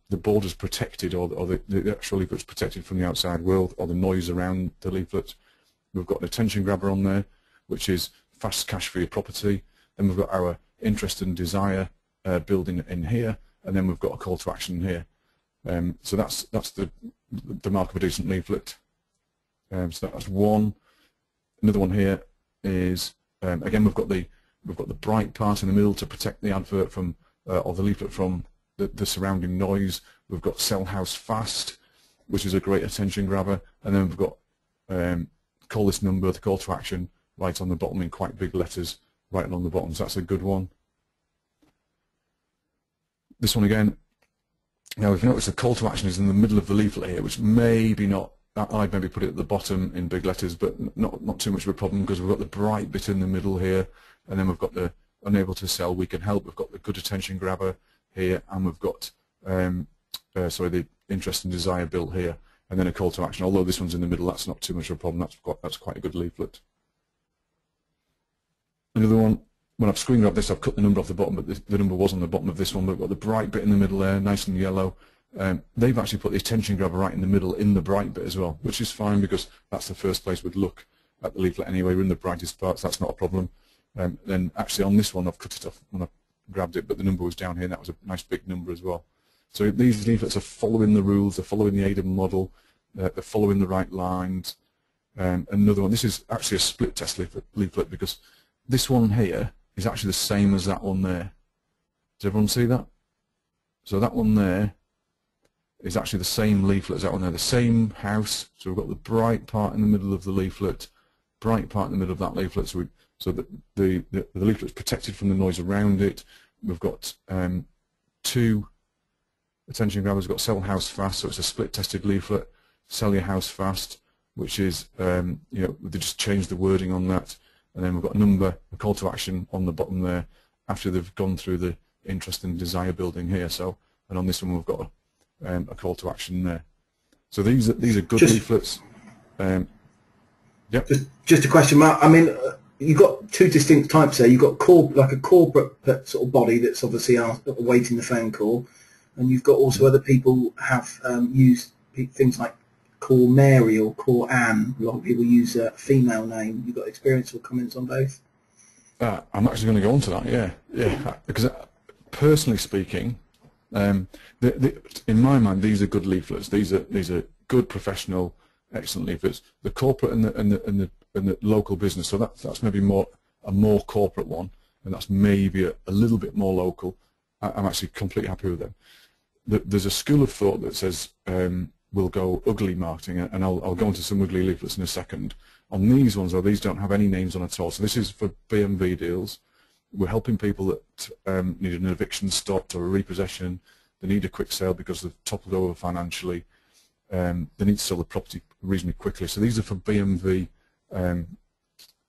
the border's protected, or the actual leaflet's protected from the outside world or the noise around the leaflet. We've got an attention grabber on there, which is fast cash for your property. Then we've got our interest and desire building in here, and then we've got a call to action here. So that's the mark of a decent leaflet. So that's one. Another one here is again we've got the bright part in the middle to protect the advert from or the leaflet from the surrounding noise. We've got sell house fast, which is a great attention grabber, and then we've got call this number, the call to action, right on the bottom in quite big letters right along the bottom. So that's a good one. This one again. Now if you notice the call to action is in the middle of the leaflet here, which maybe not. I'd maybe put it at the bottom in big letters, but not too much of a problem because we've got the bright bit in the middle here, and then we've got the unable to sell, we can help. We've got the good attention grabber here, and we've got the interest and desire built here, and then a call to action. Although this one's in the middle, that's not too much of a problem. That's quite a good leaflet. Another one. When I've screen grabbed this, I've cut the number off the bottom, but the number was on the bottom of this one. But we've got the bright bit in the middle there, nice and yellow, they've actually put the attention grabber right in the middle in the bright bit as well, which is fine because that's the first place we'd look at the leaflet anyway. We're in the brightest parts, that's not a problem. Then actually on this one I've cut it off when I grabbed it, but the number was down here and that was a nice big number as well. So these leaflets are following the rules, they're following the ADAM model, they're following the right lines. Another one, this is actually a split test leaflet because this one here is actually the same as that one there. Does everyone see that? So that one there is actually the same leaflet as that one there, the same house. So we've got the bright part in the middle of the leaflet, bright part in the middle of that leaflet, so that the leaflet's protected from the noise around it. We've got two attention grabbers. We've got sell house fast, so it's a split tested leaflet. Sell your house fast, which is you know, they just changed the wording on that, and then we've got a call to action on the bottom there after they've gone through the interest and desire building here. So, and on this one we've got a call to action there. So these are good leaflets. Yep. Just a question, Mark. I mean, you've got two distinct types there. You've got like a corporate sort of body that's obviously awaiting the phone call, and you've got also other people have used things like Call Mary or Call Anne. A lot of people use a female name. You've got experience or comments on both? I'm actually going to go on to that, yeah. Because personally speaking, in my mind, these are good leaflets. These are good, professional, excellent leaflets. The corporate and the local business. So that's maybe a more corporate one, and that's maybe a little bit more local. I'm actually completely happy with them. There's a school of thought that says we'll go ugly marketing, and I'll go into some ugly leaflets in a second. On these ones, though, these don't have any names on at all. So this is for BMV deals. We're helping people that need an eviction stopped or a repossession. They need a quick sale because they've toppled over financially. They need to sell the property reasonably quickly. So these are for BMV, you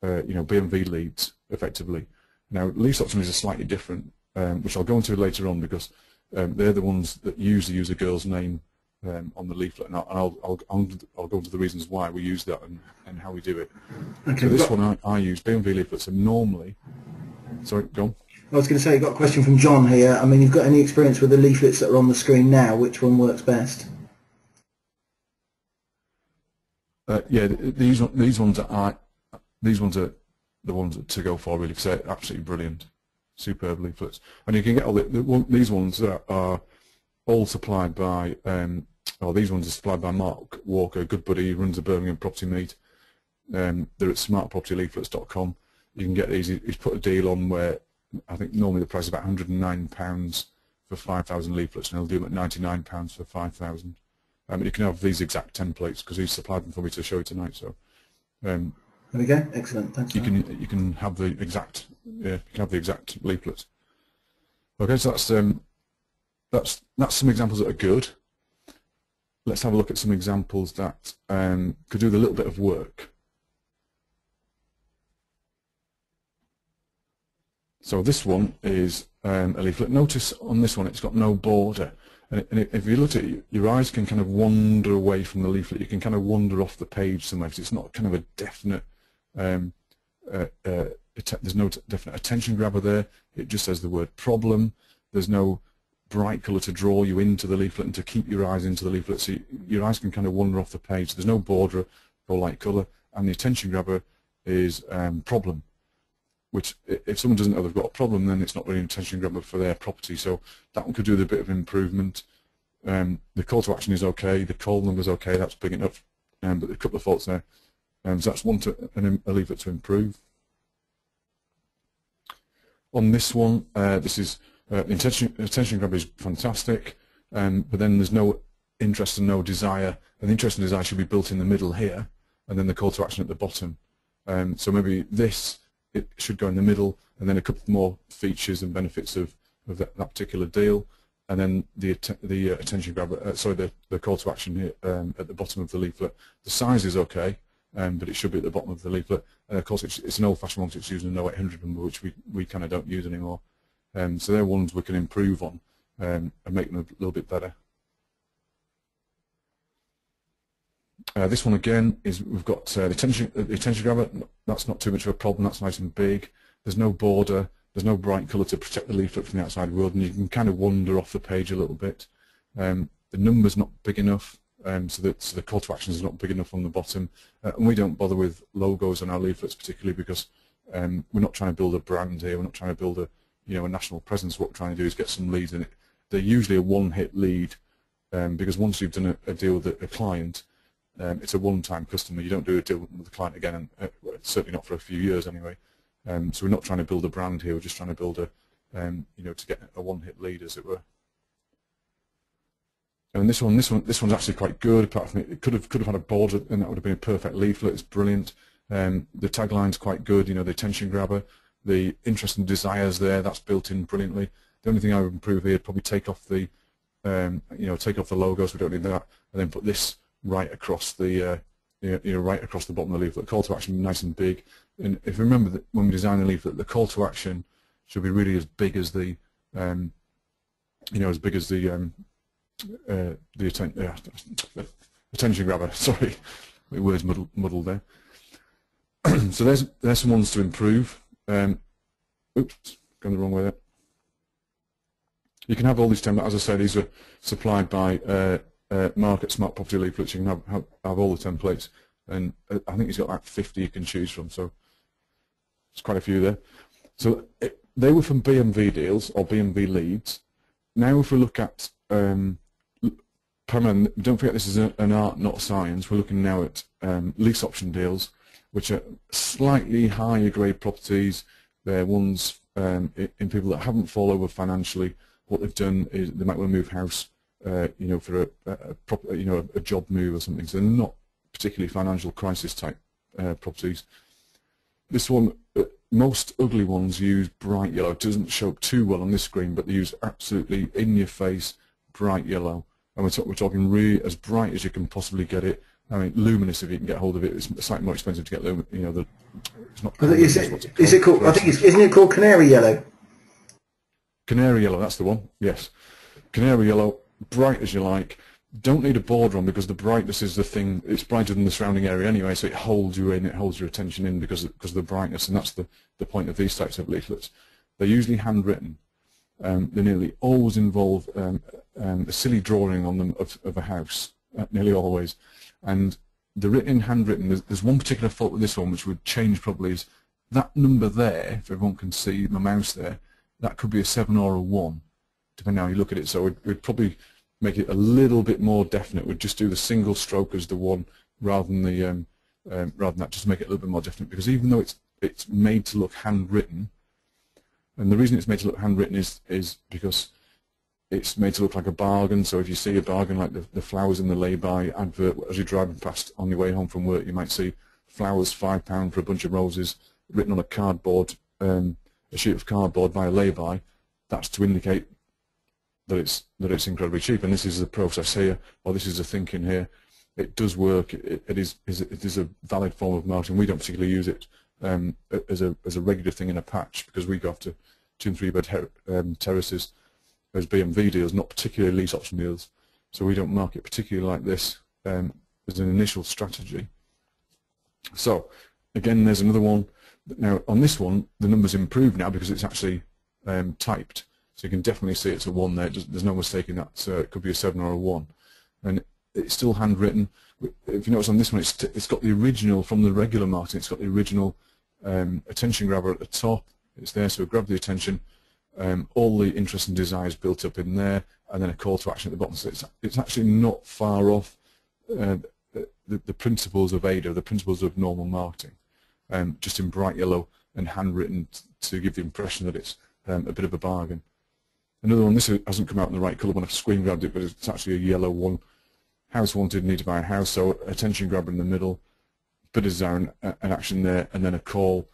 know, BMV leads effectively. Now, lease options are slightly different, which I'll go into later on because they're the ones that usually use a girl's name on the leaflet, and I'll go into the reasons why we use that and how we do it. Okay, so this one I use BMV leaflets, and normally, sorry, go on. I was going to say, you've got a question from John here. I mean, you've got any experience with the leaflets that are on the screen now? Which one works best? Yeah, these ones are the ones to go for really, because they're absolutely brilliant, superb leaflets, and you can get all these ones that are all supplied by. These ones are supplied by Mark Walker, good buddy. He runs a Birmingham property meet. They're at smartpropertyleaflets.com. You can get these. He's put a deal on where I think normally the price is about £109 for 5,000 leaflets, and he'll do them at £99 for 5,000. You can have these exact templates because he's supplied them for me to show you tonight. So there we go. Excellent. Thanks. You can have the exact leaflets. Okay, so that's some examples that are good. Let's have a look at some examples that could do with a little bit of work. So this one is a leaflet. Notice on this one it's got no border. And if you look at it, your eyes can kind of wander away from the leaflet. You can kind of wander off the page somewhere because it's not kind of a definite, there's no definite attention grabber there. It just says the word problem. There's no bright colour to draw you into the leaflet and to keep your eyes into the leaflet. So your eyes can kind of wander off the page. There's no border or light colour. And the attention grabber is problem, which if someone doesn't know they've got a problem, then it's not really an attention grabber for their property. So that one could do with a bit of improvement. The call to action is okay, the call number is okay, that's big enough, but there are a couple of faults there. So that's one a leaflet to improve. On this one, this is the attention grabber is fantastic, but then there's no interest and no desire, and the interest and desire should be built in the middle here, and then the call to action at the bottom. So maybe it should go in the middle, and then a couple more features and benefits of that particular deal, and then the attention grabber, the call to action here at the bottom of the leaflet. The size is okay, but it should be at the bottom of the leaflet. And of course, it's an old-fashioned one, so it's using a 0800 number, which we kind of don't use anymore. So they're ones we can improve on and make them a little bit better. This one again is we've got the attention grabber. That's not too much of a problem. That's nice and big. There's no border. There's no bright colour to protect the leaflet from the outside world, and you can kind of wander off the page a little bit. the number's not big enough, so the call to action is not big enough on the bottom, and we don't bother with logos on our leaflets particularly because we're not trying to build a brand here. We're not trying to build a a national presence. What we're trying to do is get some leads, and they're usually a one-hit lead because once you've done a deal with a client, it's a one-time customer. You don't do a deal with the client again, and certainly not for a few years anyway. So we're not trying to build a brand here. We're just trying to build a to get a one-hit lead, as it were. And this one's actually quite good. Apart from it could have had a border, and that would have been a perfect leaflet. It's brilliant. The tagline's quite good. The attention grabber, the interest and desires there. That's built in brilliantly. The only thing I would improve here, probably take off the take off the logos. We don't need that, and then put this right across the right across the bottom of the leaflet. Call to action nice and big. And if you remember that when we design the leaflet, the call to action should be really as big as the attention grabber. Sorry, my words muddled there. So there's some ones to improve. Oops, going the wrong way there. You can have all these templates. As I say, these are supplied by Market Smart Property Leaflets. You can have all the templates, and I think he's got like 50 you can choose from. So there's quite a few there. So they were from BMV deals or BMV leads. Now if we look at don't forget this is an art, not a science. We're looking now at lease option deals, which are slightly higher grade properties. They're ones in people that haven't fallen over financially. What they've done is they might want to move house, for a job move or something. So they're not particularly financial crisis type properties. This one, most ugly ones use bright yellow. It doesn't show up too well on this screen, but they use absolutely in-your-face bright yellow. And we're talking really as bright as you can possibly get it. I mean, luminous if you can get hold of it. It's slightly more expensive to get luminous. It's not. Is it called? I think isn't it called canary yellow? Canary yellow, that's the one. Yes, canary yellow, bright as you like. Don't need a border on because the brightness is the thing. It's brighter than the surrounding area anyway, so it holds you in. It holds your attention in because of the brightness, and that's the point of these types of leaflets. They're usually handwritten. They nearly always involve a silly drawing on them of a house, nearly always. And the handwritten, there's one particular fault with this one which would change probably is that number there, if everyone can see my mouse there, that could be a 7 or a 1, depending on how you look at it. So we'd probably make it a little bit more definite. We'd just do the single stroke as the 1 rather than that, just to make it a little bit more definite. Because even though it's made to look handwritten, and the reason it's made to look handwritten is because it's made to look like a bargain. So if you see a bargain like the flowers in the lay-by advert as you're driving past on your way home from work, you might see flowers £5 for a bunch of roses written on a cardboard, a sheet of cardboard by a lay-by. That's to indicate that it's incredibly cheap. And this is the process here, or this is the thinking here. It does work. It is a valid form of marketing. We don't particularly use it as a regular thing in a patch because we go after 2- and 3-bed terraces as BMV deals, not particularly lease option deals. So we don't market particularly like this as an initial strategy. So again, there's another one. Now on this one, the number's improved now because it's actually typed. So you can definitely see it's a 1 there. There's no mistake in that. So it could be a 7 or a 1. And it's still handwritten. If you notice on this one, it's got the original from the regular marketing. It's got the original attention grabber at the top. It's there, so grab the attention. All the interest and desires built up in there, and then a call to action at the bottom. So it's actually not far off the principles of ADA, the principles of normal marketing, just in bright yellow and handwritten to give the impression that it's a bit of a bargain. Another one, this hasn't come out in the right colour when I've screen grabbed it, but it's actually a yellow one. House wanted, need to buy a house, so attention grabber in the middle, bit of desire and action there, and then a call.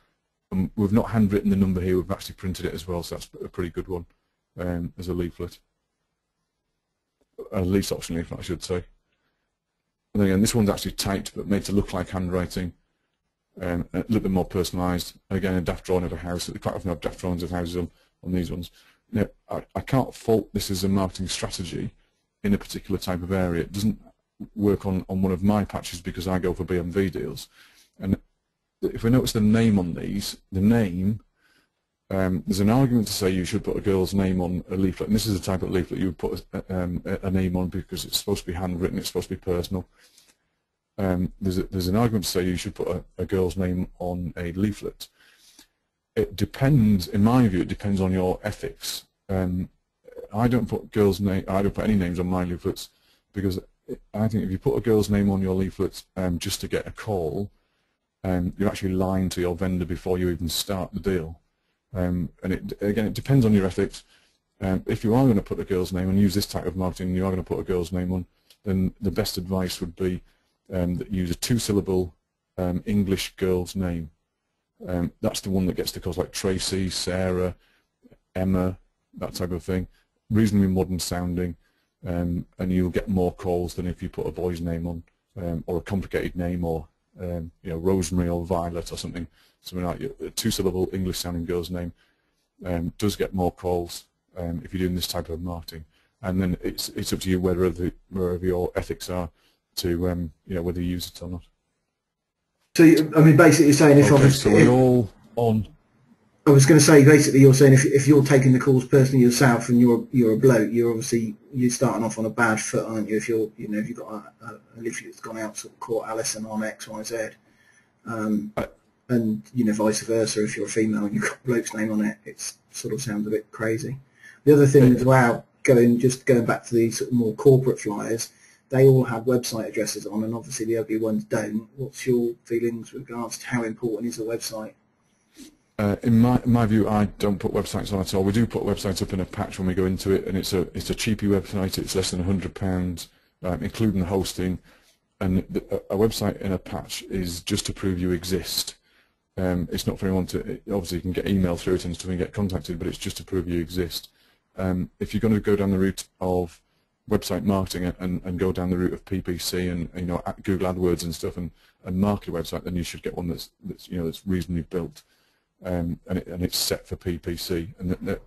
We've not handwritten the number here, we've actually printed it as well, so that's a pretty good one as a leaflet. A lease option leaflet, I should say. And again, this one's actually typed but made to look like handwriting, a little bit more personalised. Again, a daft drawing of a house. They quite often have daft drawings of houses on these ones. Now, I can't fault this as a marketing strategy in a particular type of area. It doesn't work on one of my patches because I go for BMV deals. And if we notice the name on these, the name There's an argument to say you should put a girl's name on a leaflet, and this is the type of leaflet you would put a name on because it's supposed to be handwritten, it's supposed to be personal. There's an argument to say you should put a girl's name on a leaflet. It depends, in my view, it depends on your ethics. I don't put any names on my leaflets because I think if you put a girl's name on your leaflets just to get a call, you're actually lying to your vendor before you even start the deal. And again, it depends on your ethics. If you are going to put a girl's name and use this type of marketing, you are going to put a girl's name on, then the best advice would be that you use a 2-syllable English girl's name. That's the one that gets the calls, like Tracy, Sarah, Emma, that type of thing. Reasonably modern sounding, and you'll get more calls than if you put a boy's name on, or a complicated name, or you know, Rosemary or Violet or something like a 2-syllable English sounding girl's name does get more calls if you're doing this type of marketing. And then it's up to you wherever your ethics are to you know, whether you use it or not. So I mean, basically, you're saying if so we're all on. I was going to say, basically, you're saying if you're taking the calls personally yourself and you're a bloke, you're starting off on a bad foot, aren't you? If you've got a leaflet that's gone out sort of caught Alison on X, Y, Z, and you know, vice versa. If you're a female and you've got a bloke's name on it, it sort of sounds a bit crazy. The other thing as well, going back to the sort of more corporate flyers, they all have website addresses on, and obviously the ugly ones don't. What's your feelings with regards to how important is a website? In my view, I don't put websites on at all. We do put websites up in a patch when we go into it, and it's a cheapy website. It's less than £100, including the hosting. And a website in a patch is just to prove you exist. It's not for anyone to. Obviously, you can get email through it and stuff and get contacted, but it's just to prove you exist. If you're going to go down the route of website marketing and go down the route of PPC and you know, Google AdWords and stuff and market a website, then you should get one that's you know, that's reasonably built. And it's set for PPC, and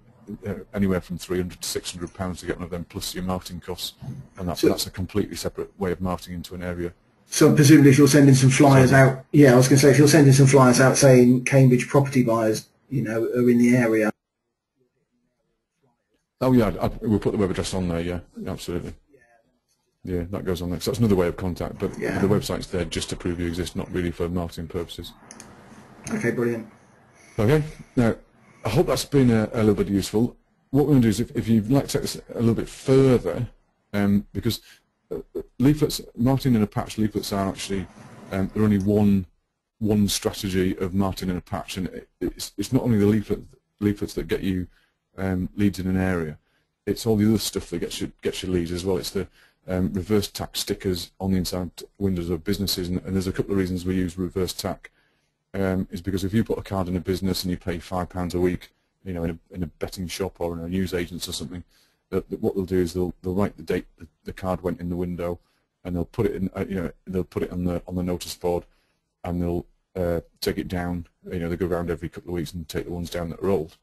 anywhere from £300 to £600 to get one of them, plus your marketing costs, and that's a completely separate way of marketing into an area. So presumably, if you're sending some flyers out, yeah, I was going to say, if you're sending some flyers out saying Cambridge property buyers, you know, are in the area. Oh yeah, we'll put the web address on there. Yeah, absolutely. Yeah, that goes on there. So that's another way of contact, but the website's there just to prove you exist, not really for marketing purposes. Okay, brilliant. Okay, now I hope that's been a little bit useful. What we're going to do is, if you'd like to take this a little bit further, because leaflets, marketing in a patch leaflets are actually, they're only one strategy of marketing in a patch, and it's not only the leaflets that get you leads in an area, it's all the other stuff that gets you leads as well. It's the reverse tack stickers on the inside windows of businesses, and there's a couple of reasons we use reverse tack. Is because if you put a card in a business and you pay £5 a week, you know, in a betting shop or in a newsagents or something, what they'll do is they'll write the date the card went in the window, and they'll put it in, you know, they'll put it on the notice board, and they'll take it down. You know, they go around every couple of weeks and take the ones down that are old.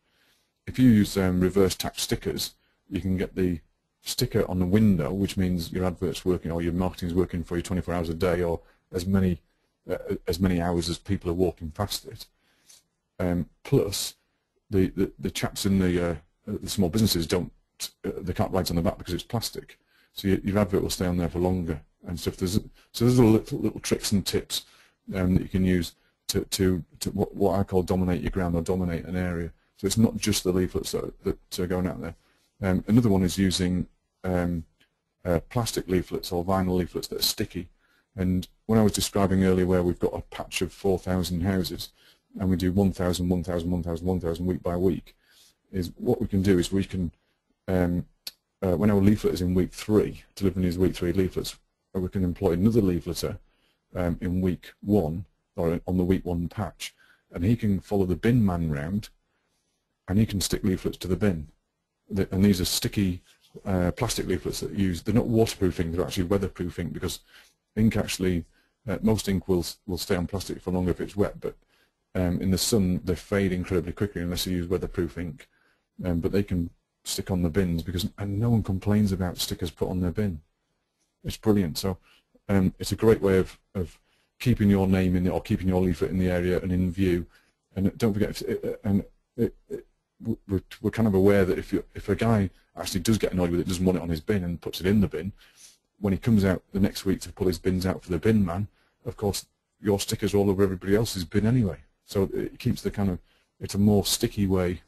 If you use reverse tack stickers, you can get the sticker on the window, which means your advert's working or your marketing's working for you 24 hours a day, or as many hours as people are walking past it. Plus, the chaps in the small businesses they can't write on the back because it's plastic, so your advert will stay on there for longer and stuff. There's little tricks and tips that you can use to what I call dominate your ground or dominate an area. So it's not just the leaflets that are going out there. Another one is using plastic leaflets or vinyl leaflets that are sticky. And when I was describing earlier where we've got a patch of 4,000 houses and we do 1,000, 1,000, 1,000, 1,000 week by week, is what we can do is we can, when our leaflet is in week 3, delivering these week 3 leaflets, we can employ another leafleter in week 1 or on the week 1 patch, and he can follow the bin man round and he can stick leaflets to the bin. And these are sticky plastic leaflets they're not waterproofing, they're actually weatherproofing, because ink actually, most ink will stay on plastic for longer if it's wet, but in the sun they fade incredibly quickly unless you use weatherproof ink. But they can stick on the bins and no one complains about stickers put on their bin. It's brilliant. So it's a great way of keeping your name in it, or keeping your leaflet in the area and in view. And don't forget, and we're kind of aware that if a guy actually does get annoyed with it, doesn't want it on his bin and puts it in the bin, when he comes out the next week to pull his bins out for the bin man, of course your stickers are all over everybody else's bin anyway. So it keeps the kind of, it's a more sticky way,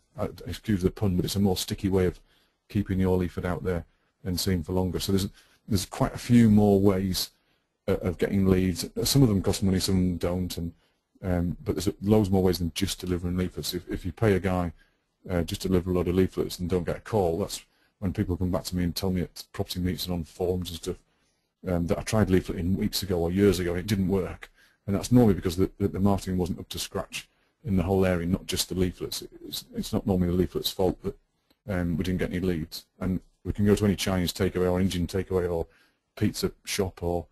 excuse the pun, but it's a more sticky way of keeping your leaflet out there and seen for longer. So there's quite a few more ways of getting leads. Some of them cost money, some of them don't, but there's loads more ways than just delivering leaflets. If you pay a guy just to deliver a load of leaflets and don't get a call, that's when people come back to me and tell me at property meets and on forums and stuff that I tried leafleting weeks ago or years ago and it didn't work. And that's normally because the marketing wasn't up to scratch in the whole area, not just the leaflets. It's not normally the leaflet's fault that we didn't get any leads. And we can go to any Chinese takeaway or Indian takeaway or pizza shop or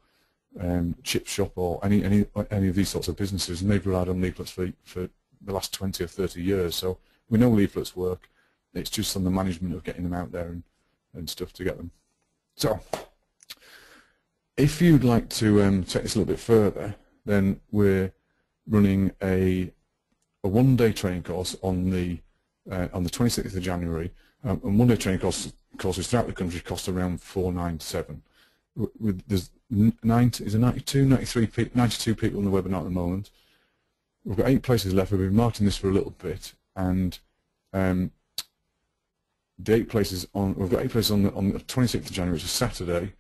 chip shop or any of these sorts of businesses, and they've relied on leaflets for the last 20 or 30 years. So we know leaflets work. It's just on the management of getting them out there and stuff to get them. So if you'd like to take this a little bit further, then we're running a one-day training course on the 26th of January. And one-day training courses throughout the country cost around $497. There's 92 people on the webinar at the moment. We've got 8 places left. We've been marketing this for a little bit, and the 8 places we've got 8 places on the 26th of January, which is Saturday,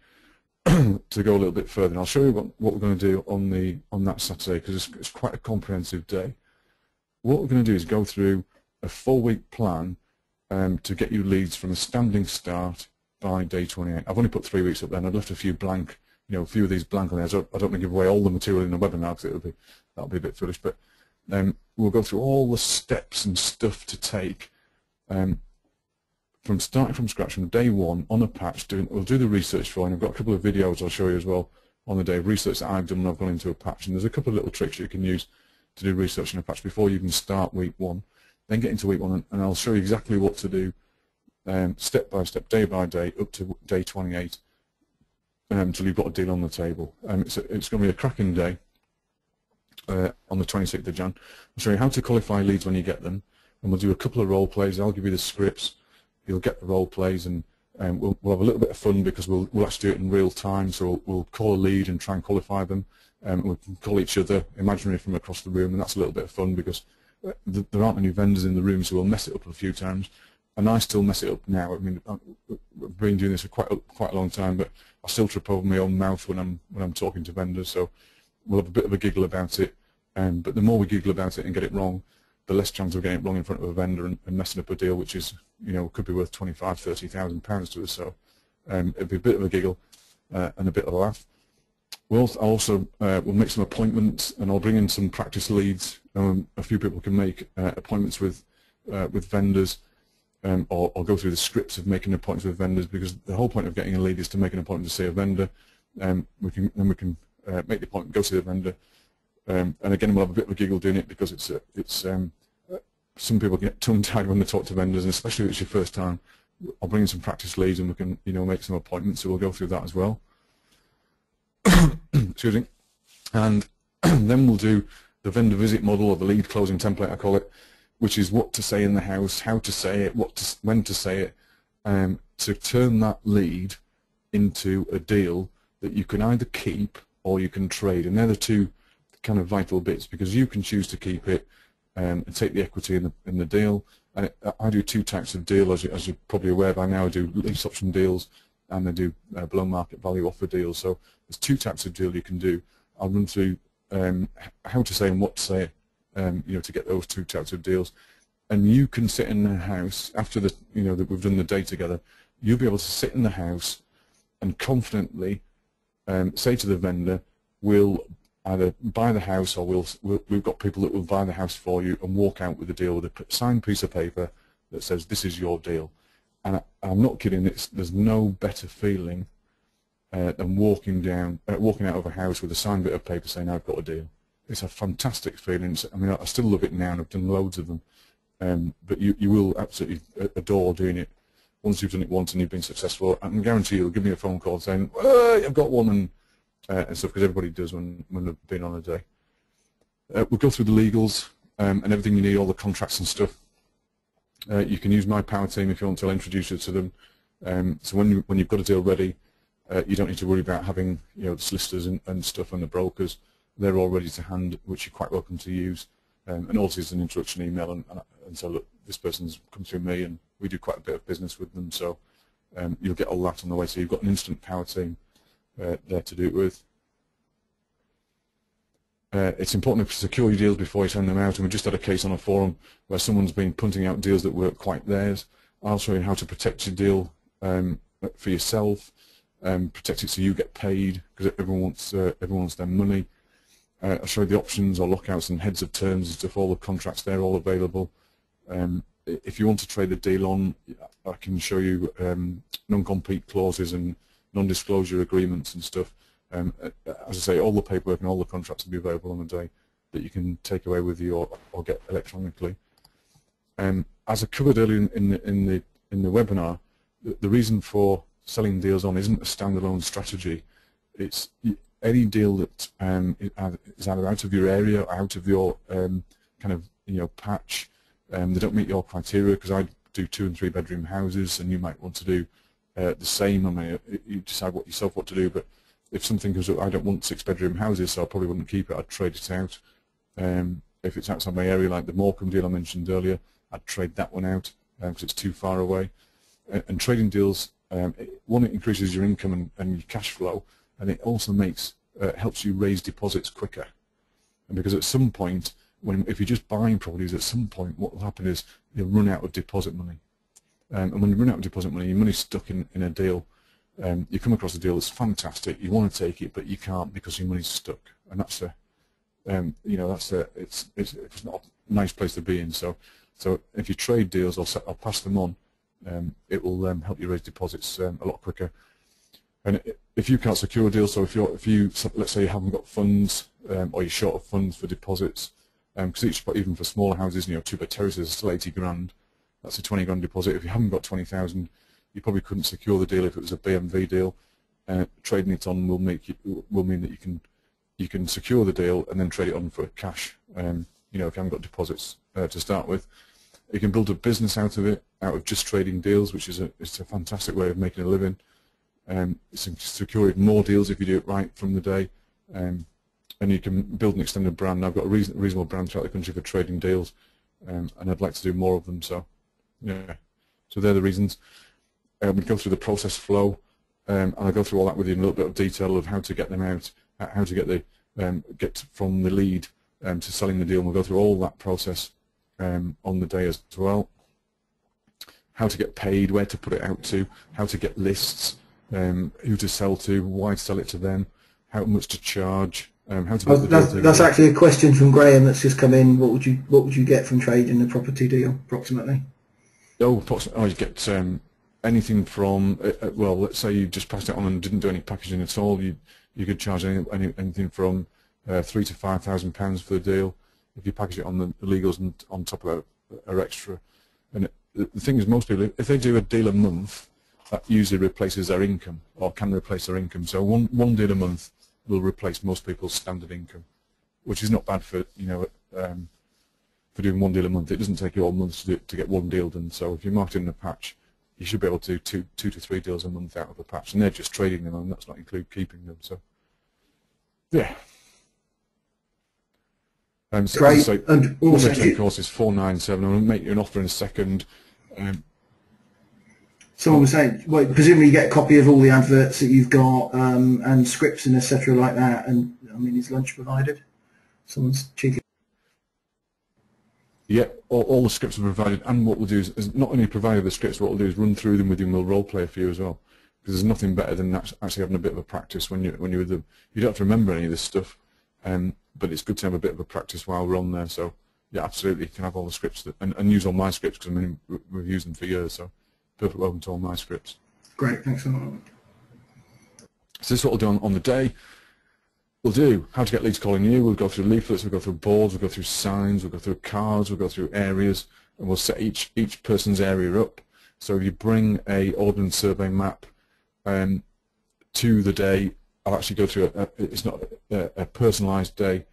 to go a little bit further. And I'll show you what we're going to do on that Saturday, because it's quite a comprehensive day. What we're going to do is go through a 4-week plan to get you leads from a standing start by day 28. I've only put 3 weeks up there, and I've left a few blank, a few of these blank on there. So I don't want to give away all the material in the webinar, because that'll be a bit foolish. But we'll go through all the steps and stuff to take from starting from scratch from day 1 on a patch. We'll do the research for you, and I've got a couple of videos I'll show you as well on the day of research that I've done when I've gone into a patch. And there's a couple of little tricks you can use to do research in a patch before you can start week 1. Then get into week 1, and I'll show you exactly what to do step by step, day by day, up to day 28, until you've got a deal on the table. It's going to be a cracking day on the 26th of Jan. I'll show you how to qualify leads when you get them, and we'll do a couple of role plays. I'll give you the scripts, you'll get the role plays, and we'll have a little bit of fun because we'll actually do it in real time. So we'll call a lead and try and qualify them. We can call each other imaginary from across the room, and that's a little bit of fun because there aren't any vendors in the room, so we'll mess it up a few times. And I still mess it up now. I mean, I've been doing this for quite a long time, but I still trip over my own mouth when I'm talking to vendors. So we'll have a bit of a giggle about it. But the more we giggle about it and get it wrong, the less chance of getting it wrong in front of a vendor and messing up a deal, which is, could be worth £25,000–30,000 to us. So it'd be a bit of a giggle and a bit of a laugh. We'll make some appointments, and I'll bring in some practice leads. A few people can make appointments with vendors, or go through the scripts of making appointments with vendors, because the whole point of getting a lead is to make an appointment to see a vendor. We can make the appointment, go see the vendor, and again we'll have a bit of a giggle doing it because some people get tongue-tied when they talk to vendors, and especially if it's your first time. I'll bring in some practice leads, and we can make some appointments, so we'll go through that as well. Excuse me. And then we'll do the vendor visit model, or the lead closing template I call it, which is what to say in the house, how to say it, when to say it, to turn that lead into a deal that you can either keep or you can trade. And they're the two kind of vital bits, because you can choose to keep it and take the equity in the deal. And I do 2 types of deal, as you're probably aware by now. I do lease option deals, and I do below market value offer deals. So there's 2 types of deal you can do. I'll run through how to say and what to say, to get those 2 types of deals. And you can sit in the house after that we've done the day together. You'll be able to sit in the house and confidently say to the vendor, we'll either buy the house, or we've got people that will buy the house for you, and walk out with a deal with a signed piece of paper that says this is your deal. And I'm not kidding. There's no better feeling than walking out of a house with a signed bit of paper saying I've got a deal. It's a fantastic feeling. I mean, I still love it now, and I've done loads of them. But you will absolutely adore doing it once you've done it once and you've been successful. I can guarantee you'll give me a phone call saying, I've got one, and stuff, because everybody does when they've been on a day. We'll go through the legals and everything you need, all the contracts and stuff. You can use my power team if you want to. I'll introduce you to them. So when you've got a deal ready, you don't need to worry about having the solicitors and stuff and the brokers. They're all ready to hand, which you're quite welcome to use. And also it's an introduction email, and so look, this person's come through me, and we do quite a bit of business with them. So you'll get all that on the way. So you've got an instant power team there to do it with. It's important to secure your deals before you send them out, and we just had a case on a forum where someone's been punting out deals that weren't quite theirs. I'll show you how to protect your deal for yourself, protect it so you get paid, because everyone wants their money. I'll show you the options or lockouts and heads of terms and stuff, all the contracts, they're all available. If you want to trade the deal on, I can show you non-compete clauses and non-disclosure agreements and stuff. As I say, all the paperwork and all the contracts will be available on the day that you can take away with you or get electronically. As I covered earlier in the webinar, the reason for selling deals on isn't a standalone strategy. It's any deal that is either out of your area or out of your kind of patch. They don't meet your criteria, because I do 2 and 3 bedroom houses, and you might want to do the same. I mean, you decide yourself what to do, but if something comes up, I don't want 6 bedroom houses, so I probably wouldn't keep it. I'd trade it out. If it's outside my area, like the Morecambe deal I mentioned earlier, I'd trade that one out because it's too far away. And trading deals, one, it increases your income and your cash flow, and it also helps you raise deposits quicker. And because at some point, if you're just buying properties, at some point what will happen is you'll run out of deposit money. And when you run out of deposit money, your money's stuck in a deal. You come across a deal that's fantastic, you want to take it, but you can't because your money's stuck, and it's not a nice place to be in. So if you trade deals or pass them on, it will help you raise deposits a lot quicker. And if you can't secure a deal, so if you let's say you haven't got funds or you're short of funds for deposits, because even for smaller houses, 2-bed terraces are still 80 grand. That's a 20 grand deposit. If you haven't got 20,000. You probably couldn't secure the deal if it was a BMV deal. Trading it on will mean that you can secure the deal and then trade it on for cash. If you haven't got deposits to start with, you can build a business out of it, out of just trading deals, which is a fantastic way of making a living. It's securing more deals if you do it right from the day, and you can build an extended brand. I've got a reasonable brand throughout the country for trading deals, and I'd like to do more of them. So, yeah. So they're the reasons. We go through the process flow, and I'll go through all that with you in a little bit of detail of how to get them out, how to get from the lead to selling the deal. And we'll go through all that process on the day as well. How to get paid, where to put it out to, how to get lists, who to sell to, why to sell it to them, how much to charge, how to. That's actually a question from Graham that's just come in. What would you get from trading a property deal approximately? You get anything from well, let's say you just passed it on and didn't do any packaging at all. You could charge anything from £3,000 to £5,000 for the deal. If you package it on the legals and on top of that are extra. And the thing is, most people, if they do a deal a month, that usually replaces their income or can replace their income. So one deal a month will replace most people's standard income, which is not bad for doing one deal a month. It doesn't take you all months to get one deal done. So if you're marketing a patch, you should be able to do two to 3 deals a month out of a patch, and they're just trading them, and that's not include keeping them. So, yeah. So great. So and also, the course is $497. I'm going to make you an offer in a second. Someone was saying, well, presumably you get a copy of all the adverts that you've got and scripts and etc. like that. And I mean, is lunch provided? Someone's cheeky. Yeah, all the scripts are provided, and what we'll do is not only provide the scripts, what we'll do is run through them with you, and we'll role play a few as well. Because there's nothing better than actually having a bit of a practice when you're with them. You don't have to remember any of this stuff, but it's good to have a bit of a practice while we're on there. So yeah, absolutely, you can have all the scripts and use all my scripts, because I mean we've used them for years. So perfect welcome to all my scripts. Great, thanks a lot. So this is what we'll do on the day. We'll do how to get leads calling you. We'll go through leaflets, we'll go through boards, we'll go through signs, we'll go through cards, we'll go through areas, and we'll set each person's area up. So if you bring a ordnance survey map to the day, I'll actually go through it's not a personalised day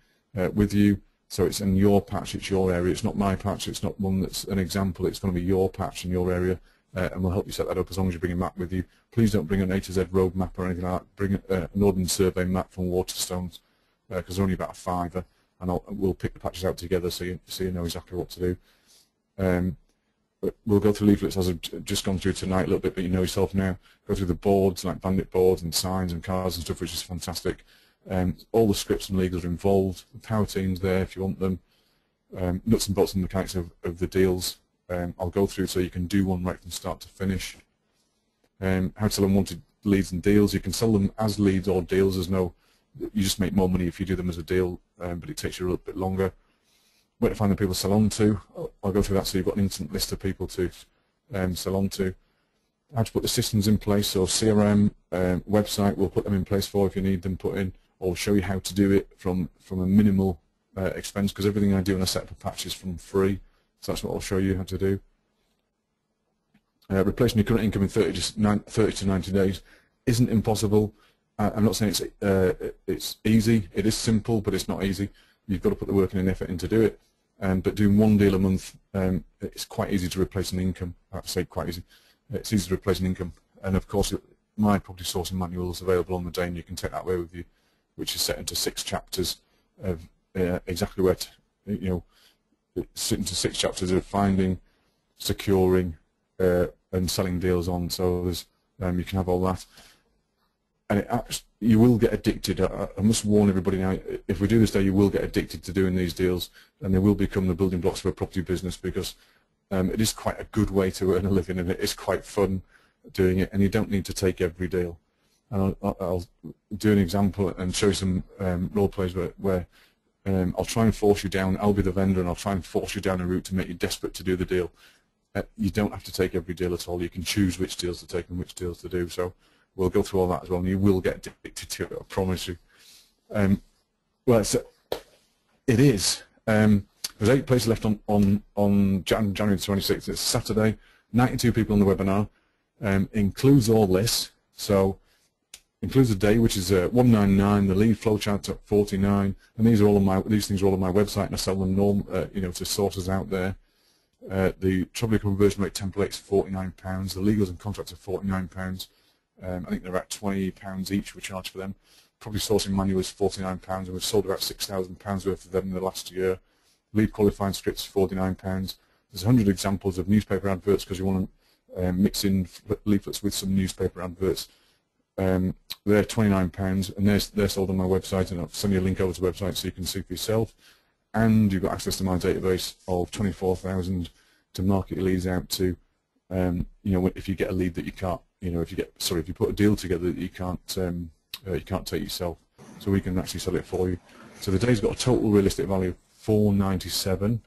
with you. So it's in your patch, it's your area, it's not my patch, it's not one that's an example, it's going to be your patch in your area, and we'll help you set that up as long as you bring a map with you. Please don't bring an A to Z road map or anything like that. Bring an ordnance survey map from Waterstones, because they're only about a £5, and we'll pick the patches out together so you know exactly what to do. But we'll go through leaflets as I've just gone through tonight a little bit, but you know yourself now. Go through the boards, like bandit boards and signs and cars and stuff, which is fantastic. All the scripts and legals are involved. The power team's there if you want them. Nuts and bolts and mechanics of the deals. I'll go through so you can do one right from start to finish. How to sell unwanted leads and deals. You can sell them as leads or deals. You just make more money if you do them as a deal, but it takes you a little bit longer. Where to find the people to sell on to. I'll go through that so you've got an instant list of people to sell on to. How to put the systems in place, so CRM, website, we'll put them in place for if you need them put in, or show you how to do it from a minimal expense, because everything I do when I set up a patch is from free, so that's what I'll show you how to do. Replacing your current income in 30 to 90 days isn't impossible. I'm not saying it's easy, it is simple, but it's not easy. You've got to put the work and effort in to do it. But doing one deal a month, it's quite easy to replace an income. I have to say quite easy. It's easy to replace an income. And of course, my property sourcing manual is available on the day, and you can take that away with you, which is set into 6 chapters of exactly where it's into 6 chapters of finding, securing, and selling deals on. So there's you can have all that. And you will get addicted. I must warn everybody now, if we do this day, you will get addicted to doing these deals, and they will become the building blocks for a property business, because it is quite a good way to earn a living, and it is quite fun doing it, and you don't need to take every deal. And I'll do an example and show you some role plays where I'll try and force you down. I'll be the vendor, and I'll try and force you down a route to make you desperate to do the deal. You don't have to take every deal at all. You can choose which deals to take and which deals to do. So we'll go through all that as well, and you will get addicted to it, I promise you. Well, it is. There's 8 places left on January 26th. It's Saturday. 92 people on the webinar. Includes all this. So includes the day, which is 199. The lead flowchart at 49. And these things are all on my website, and I sell them to sources out there. The trouble conversion rate templates £49. The legals and contracts are £49. I think they're about £20 each we charge for them. Property sourcing manual is £49, and we've sold about £6,000 worth of them in the last year. Lead qualifying scripts, £49. There's 100 examples of newspaper adverts, because you want to mix in leaflets with some newspaper adverts. They're £29, and they're sold on my website, and I'll send you a link over to the website so you can see for yourself. And you've got access to my database of 24,000 to market your leads out to. If you get a lead that you can't, if you put a deal together that you can't take yourself, so we can actually sell it for you. So the day's got a total realistic value of $497.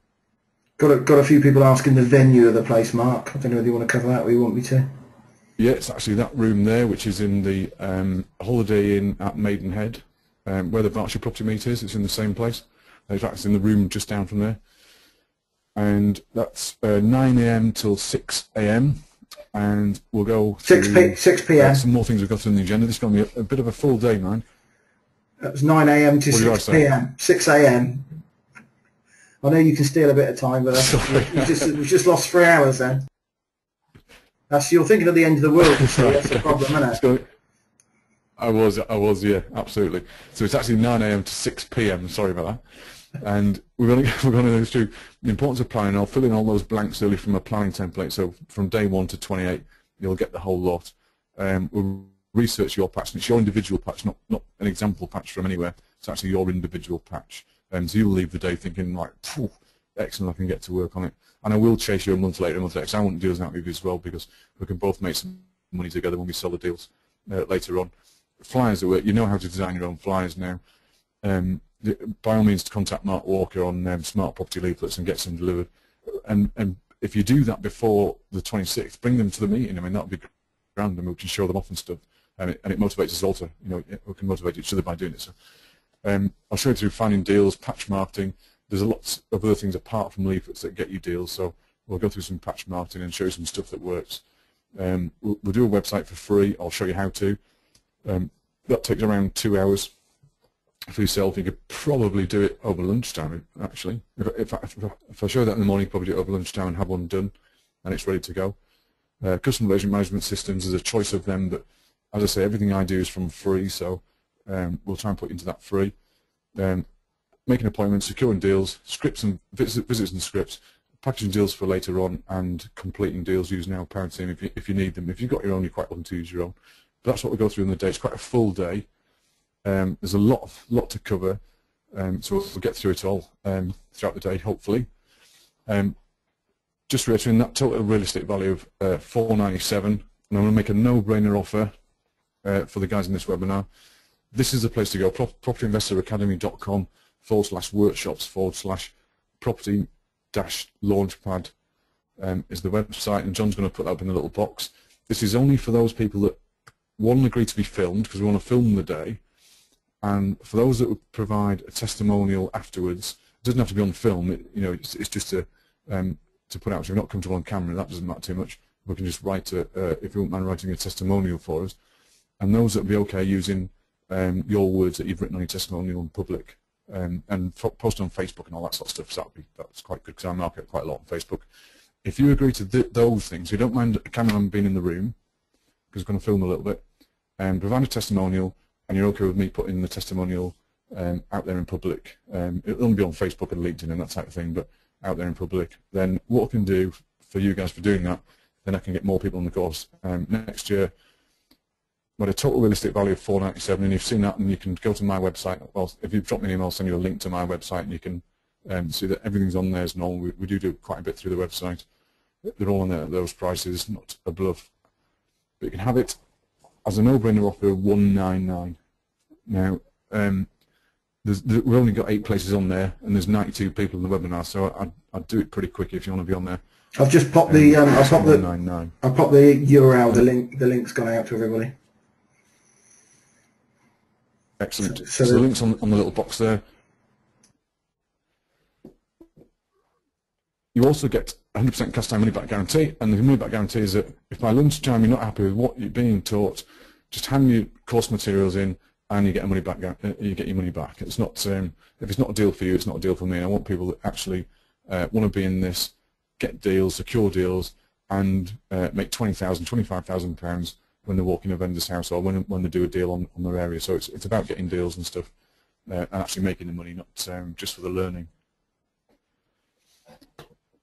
Got a few people asking the venue of the place, Mark. I don't know whether you want to cover that or you want me to. Yeah, it's actually that room there, which is in the Holiday Inn at Maidenhead, where the Berkshire Property Meet is. It's in the same place. In fact, it's in the room just down from there. And that's 9 AM till 6 AM. And we'll go through 6 PM. Some more things we've got on the agenda. This is going to be a bit of a full day, man. That was 9 AM to 6 PM. 6 AM. I know you can steal a bit of time, but we've just lost 3 hours then. You're thinking of the end of the world, so that's the problem, isn't it? I was, yeah, absolutely. So it's actually 9 AM to 6 PM. Sorry about that. And we're going to go through the importance of planning. I'll fill in all those blanks early from a planning template. So from day 1 to 28, you'll get the whole lot. We'll research your patch, and it's your individual patch, not an example patch from anywhere. It's actually your individual patch. So you'll leave the day thinking like, excellent, I can get to work on it. And I will chase you a month later, because I want deals out with you as well, because we can both make some money together when we sell the deals later on. Flyers at work, you know how to design your own flyers now. By all means, contact Mark Walker on Smart Property Leaflets and get some delivered. And if you do that before the 26th, bring them to the meeting. I mean, that would be grand, and we can show them off and stuff. And it motivates us all to, we can motivate each other by doing it. So I'll show you through finding deals, patch marketing. There's a lot of other things apart from leaflets that get you deals. So we'll go through some patch marketing and show you some stuff that works. We'll do a website for free. I'll show you how to. That takes around 2 hours. for yourself, you could probably do it over lunchtime, actually. If I show that in the morning, probably do it over lunchtime and have one done, and it's ready to go. Customer relationship management systems, there's a choice of them, but as I say, everything I do is from free, so we'll try and put into that free. Making appointments, securing deals, scripts and visits and scripts, packaging deals for later on, and completing deals using our parent team if you need them. If you've got your own, you're quite welcome to use your own. But that's what we go through in the day. It's quite a full day. There's a lot to cover, so we'll get through it all throughout the day, hopefully. Just reiterating that total real estate value of $497, and I'm going to make a no-brainer offer for the guys in this webinar. This is the place to go, propertyinvestoracademy.com/workshops/property-launchpad is the website, and John's going to put that up in the little box. This is only for those people that, one, agree to be filmed, because we want to film the day, and for those that would provide a testimonial afterwards. It doesn't have to be on film, it's just to put out. So if you're not comfortable on camera, that doesn't matter too much. We can just write if you wouldn't mind writing a testimonial for us, and those that would be okay using your words that you've written on your testimonial in public, and post on Facebook and all that sort of stuff. So that's quite good, because I market quite a lot on Facebook. If you agree to those things, you don't mind a cameraman being in the room, because we're going to film a little bit, and provide a testimonial, and you're okay with me putting the testimonial out there in public. It'll only be on Facebook and LinkedIn and that type of thing, but out there in public. Then what I can do for you guys for doing that, then I can get more people on the course. Next year, with a total real estate value of $497, and you've seen that, and you can go to my website. Well, if you drop me an email, I'll send you a link to my website, and you can see that everything's on there as normal. We do quite a bit through the website. They're all on there at those prices, not a bluff. But you can have it as a no-brainer offer of $199. Now, we've only got 8 places on there, and there's 92 people in the webinar, so I'd do it pretty quick if you want to be on there. I've just popped the I'll pop the URL. The link's gone out to everybody. Excellent. So the link's on the little box there. You also get 100% cash time money back guarantee, and the money back guarantee is that if by lunchtime you're not happy with what you're being taught, just hand your course materials in, and you get your money back. It's not if it's not a deal for you, it's not a deal for me. I want people that actually want to be in this, get deals, secure deals, and make £20,000, £25,000 when they walk in a vendor's house, or when they do a deal on their area. So it's about getting deals and stuff, and actually making the money, not just for the learning.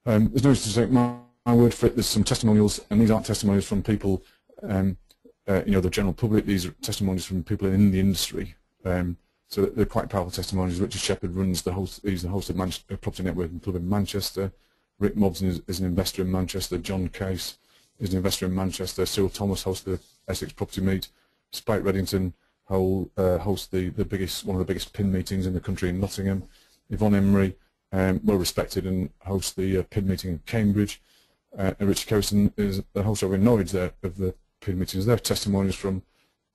There's no reason to take my word for it. There's some testimonials, and these aren't testimonials from people, the general public. These are testimonials from people in the industry. So they're quite powerful testimonials. Richard Shepherd runs he's the host of Property Networking Club in Manchester. Rick Mobson is an investor in Manchester. John Case is an investor in Manchester. Cyril Thomas hosts the Essex Property Meet. Spike Reddington hosts one of the biggest PIN meetings in the country in Nottingham. Yvonne Emery, well respected, and hosts the PIN meeting in Cambridge. And Richard Coulson is the host over in Norwich there of the PIN meetings. They're testimonials from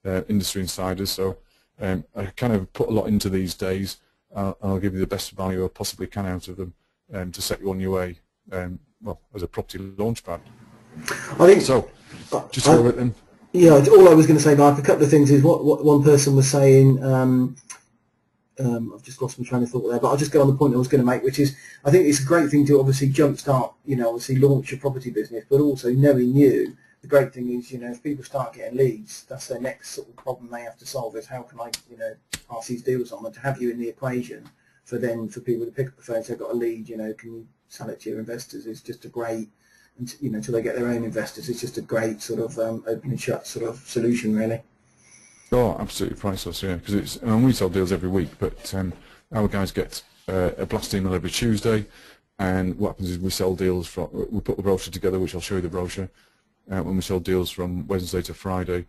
industry insiders. So I kind of put a lot into these days. I'll give you the best value I possibly can out of them to set you on your way, as a property launchpad. I think so. Just over it then. Yeah, all I was going to say, Mark, a couple of things is what one person was saying. I've just lost my train of thought there, but I'll just go on the point I was going to make, which is I think it's a great thing to obviously jumpstart, obviously launch your property business, but also knowing you. The great thing is, if people start getting leads, that's their next sort of problem they have to solve, is how can I, pass these deals on, and to have you in the equation for people to pick up the phone and say, I've got a lead, can you sell it to your investors, is just a great, until they get their own investors, it's just a great sort of open and shut sort of solution, really. Oh, absolutely priceless, yeah, because we sell deals every week, but our guys get a blast email every Tuesday, and what happens is we sell deals we put the brochure together, which I'll show you the brochure, when we sell deals from Wednesday to Friday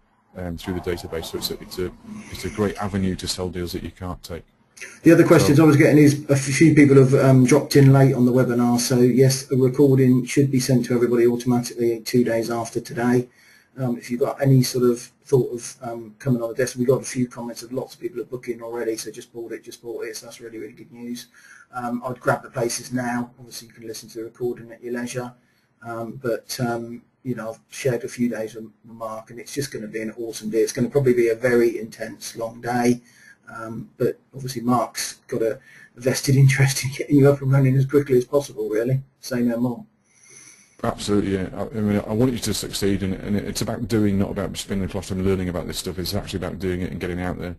through the database. So it's a great avenue to sell deals that you can't take. The other questions I was getting is a few people have dropped in late on the webinar, so yes, a recording should be sent to everybody automatically 2 days after today. If you've got any sort of thought of coming on the desk, we've got a few comments of lots of people are booking already, so just bought it, so that's really, really good news. I'd grab the places now. Obviously you can listen to the recording at your leisure, I've shared a few days with Mark, and it's just going to be an awesome day. It's going to probably be a very intense, long day. but obviously Mark's got a vested interest in getting you up and running as quickly as possible, really. Say no more. Absolutely, yeah. I mean, I want you to succeed, and it's about doing, not about spinning the cloth and learning about this stuff. It's actually about doing it and getting out there.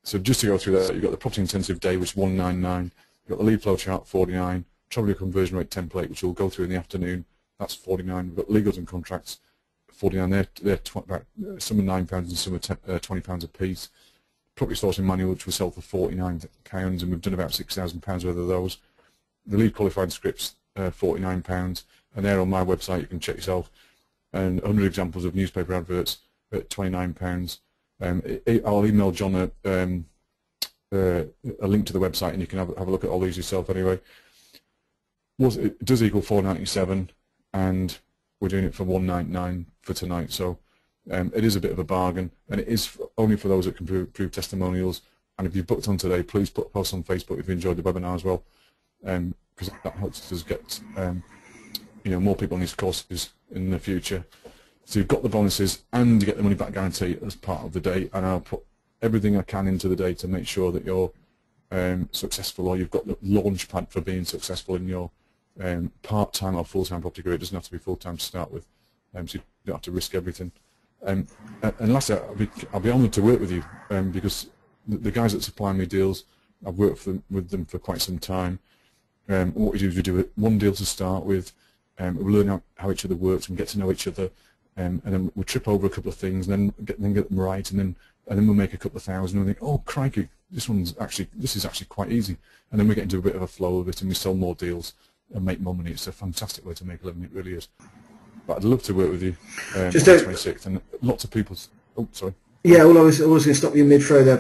So just to go through that, you've got the property intensive day, which is 199. You've got the lead flow chart, 49. Trouble conversion rate template, which we'll go through in the afternoon. That's 49. We've got legals and contracts, 49. They're some are £9 and some are £20 a piece. Property sourcing manual, which we sell for £49, and we've done about £6,000 worth of those. The lead qualified scripts, £49, and they're on my website. You can check yourself. And 100 examples of newspaper adverts at £29. I'll email John a link to the website, and you can have a look at all these yourself. Anyway, it does equal £497, and we're doing it for £199 for tonight. So it is a bit of a bargain, and it is only for those that can prove testimonials. And if you've booked on today, please put a post on Facebook if you enjoyed the webinar as well, because that helps us get more people on these courses in the future. So you've got the bonuses and you get the money back guarantee as part of the day, and I'll put everything I can into the day to make sure that you're successful, or you've got the launch pad for being successful in your part-time or full-time property career. It doesn't have to be full-time to start with, so you don't have to risk everything. And lastly, I'll be honoured to work with you, because the guys that supply me deals, I've worked with them for quite some time. What we do is we do one deal to start with, we learn how each other works and get to know each other, and then we'll trip over a couple of things, and then get them right, and then we'll make a couple of thousand, and we think, oh crikey, this is actually quite easy, and then we get into a bit of a flow of it, and we sell more deals and make more money. It's a fantastic way to make a living, it really is. But I'd love to work with you on the 26th, and lots of people. Oh, sorry. Yeah, well, I was going to stop you mid-throw there,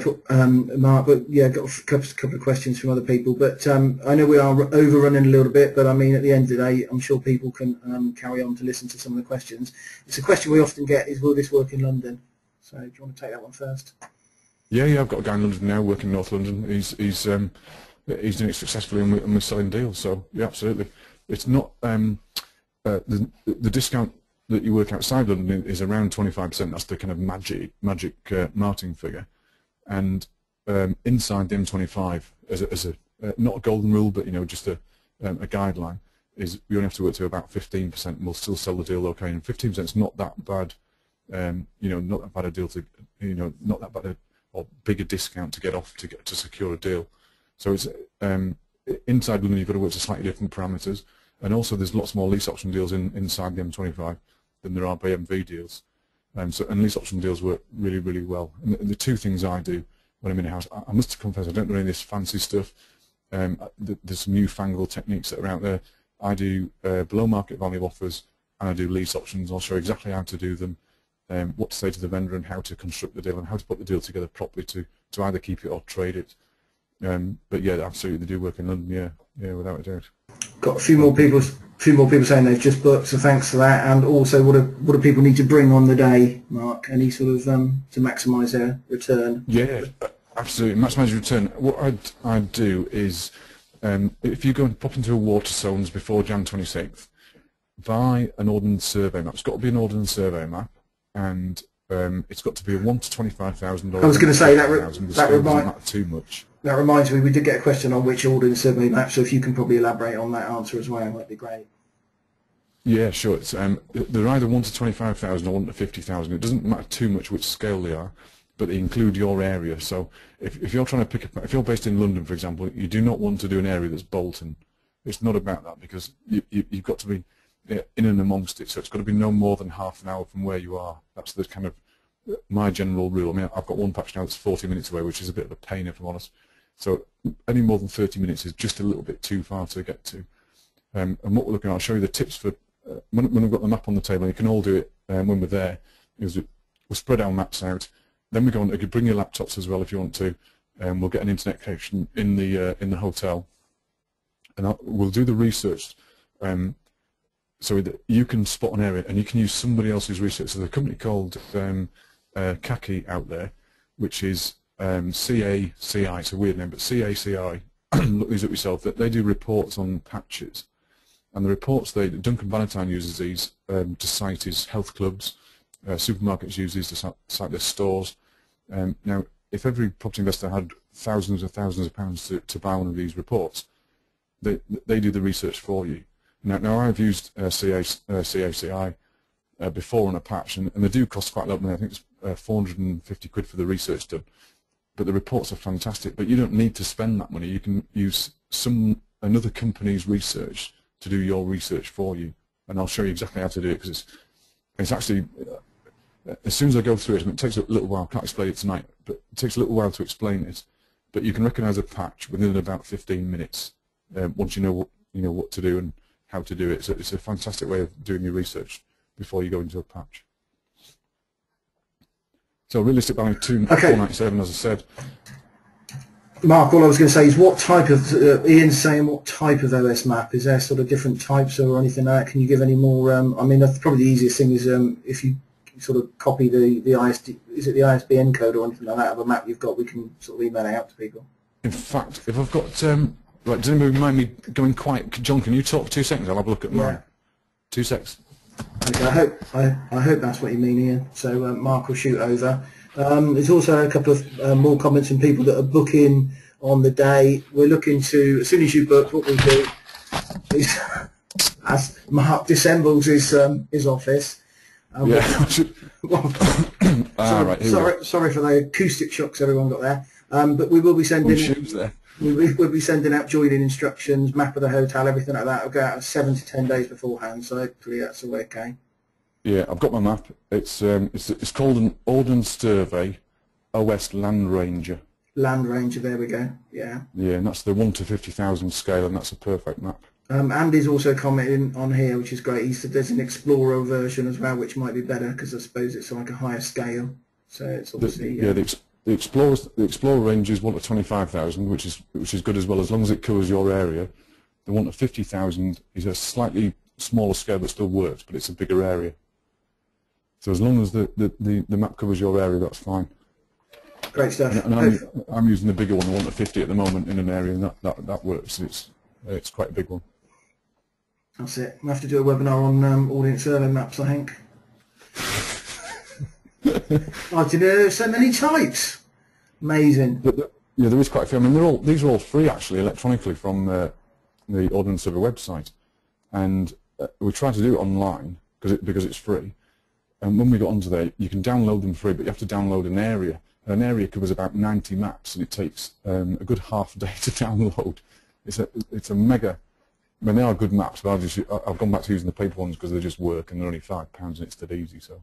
Mark, but yeah, got a couple of questions from other people. But I know we are overrunning a little bit, but I mean, at the end of the day, I'm sure people can carry on to listen to some of the questions. It's a question we often get is, will this work in London? So do you want to take that one first? Yeah, I've got a guy in London now working in North London. He's doing it successfully, and we're selling deals. So yeah, absolutely. It's not the discount that you work outside London is around 25%. That's the kind of magic marketing figure, and inside the M25, as a not a golden rule, but just a guideline, is we only have to work to about 15%, and we'll still sell the deal okay. And 15% is not that bad, not that bad a deal to, not that bad or bigger discount to get off to secure a deal. So it's inside London you've got to work to slightly different parameters, and also there's lots more lease option deals inside the M25 than there are BMV deals, and lease option deals work really, really well. And the two things I do when I'm in a house, I must confess I don't do any of this fancy stuff. There's some newfangled techniques that are out there. I do below market value offers, and I do lease options. I'll show exactly how to do them, what to say to the vendor, and how to construct the deal, and how to put the deal together properly to either keep it or trade it. But yeah, absolutely, they do work in London. Yeah, without a doubt. Got a few more people saying they've just booked, so thanks for that. And also, what do people need to bring on the day, Mark? Any sort of to maximise their return? Yeah, absolutely, maximise your return. What I'd do is, if you go and pop into a Waterstones before Jan 26th, buy an ordnance survey map. It's got to be an ordnance survey map, and it's got to be a $1 to $25,000. I was going to say that doesn't matter too much. That reminds me, we did get a question on which ordnance survey map, so if you can probably elaborate on that answer as well, that'd be great. Yeah, sure. It's, they're either 1 to 25,000 or 1 to 50,000. It doesn't matter too much which scale they are, but they include your area. So if you're trying to pick up, if you're based in London, for example, you do not want to do an area that's Bolton. It's not about that, because you've got to be in and amongst it. So it's got to be no more than half an hour from where you are. That's the kind of my general rule. I mean, I've got one patch now that's 40 minutes away, which is a bit of a pain, if I'm honest. So any more than 30 minutes is just a little bit too far to get to. And what we're looking at, I'll show you the tips for when I've got the map on the table. You can all do it when we're there. Is we'll spread our maps out. Then we go on. You can bring your laptops as well if you want to. We'll get an internet connection in the hotel, and we'll do the research. So that you can spot an area, and you can use somebody else's research. So there's a company called Kaki out there, which is CACI, it's a weird name, but CACI, look these up yourself, that they do reports on patches. And the reports, Duncan Bannatyne uses these to cite his health clubs, supermarkets use these to cite their stores. Now, if every property investor had thousands and thousands of pounds to buy one of these reports, they do the research for you. Now I've used CACI before on a patch, and they do cost quite a lot of money. I think it's 450 quid for the research done. But the reports are fantastic. But you don't need to spend that money. You can use another company's research to do your research for you, and I'll show you exactly how to do it, because it's actually as soon as I go through it, it takes a little while. I can't explain it tonight, but it takes a little while to explain it. But you can recognise a patch within about 15 minutes once you know what to do and how to do it. So it's a fantastic way of doing your research before you go into a patch. So realistic value 497, as I said. Mark, all I was going to say is what type of, Ian's saying what type of OS map, is there sort of different types or anything like that? Can you give any more, I mean, that's probably the easiest thing is if you sort of copy the ISD, is it the ISBN code or anything like that of a map you've got, we can sort of email it out to people. In fact, if I've got, right, does anybody mind me going quiet? John, can you talk for 2 seconds? I'll have a look at mine. 2 seconds. Okay, I hope that's what you mean, Ian. So Mark will shoot over. There's also a couple of more comments from people that are booking on the day. We're looking to, as soon as you book, what we do is, as Mark dissembles his office. Yeah. Sorry for the acoustic shocks everyone got there. But we will be sending. We'll be sending out joining instructions, map of the hotel, everything like that. Will go out 7 to 10 days beforehand, so hopefully that's all okay. Yeah, I've got my map. It's called an Ordnance Survey OS Land Ranger. Land Ranger, there we go. Yeah. Yeah, and that's the 1 to 50,000 scale, and that's a perfect map. Andy's also commenting on here, which is great. He said there's an Explorer version as well, which might be better because I suppose it's like a higher scale. So it's obviously The Explorer range is 1 to 25,000, which is good as well, as long as it covers your area. The 1 to 50,000 is a slightly smaller scale that still works, but it's a bigger area. So as long as the map covers your area, that's fine. Great stuff. And I'm using the bigger one, the 1 to 50 at the moment in an area, and that works. It's quite a big one. That's it. We'll have to do a webinar on audience survey maps, I think. Oh, do you know there's so many types? Amazing. Yeah, there is quite a few. I mean, these are all free actually, electronically from the Ordnance Survey website, and we try to do it online because it's free. And when we got onto there, you can download them free, but you have to download an area. And an area covers about 90 maps, and it takes a good half a day to download. It's a mega. I mean, they are good maps, but I've gone back to using the paper ones because they just work, and they're only £5, and it's dead easy. So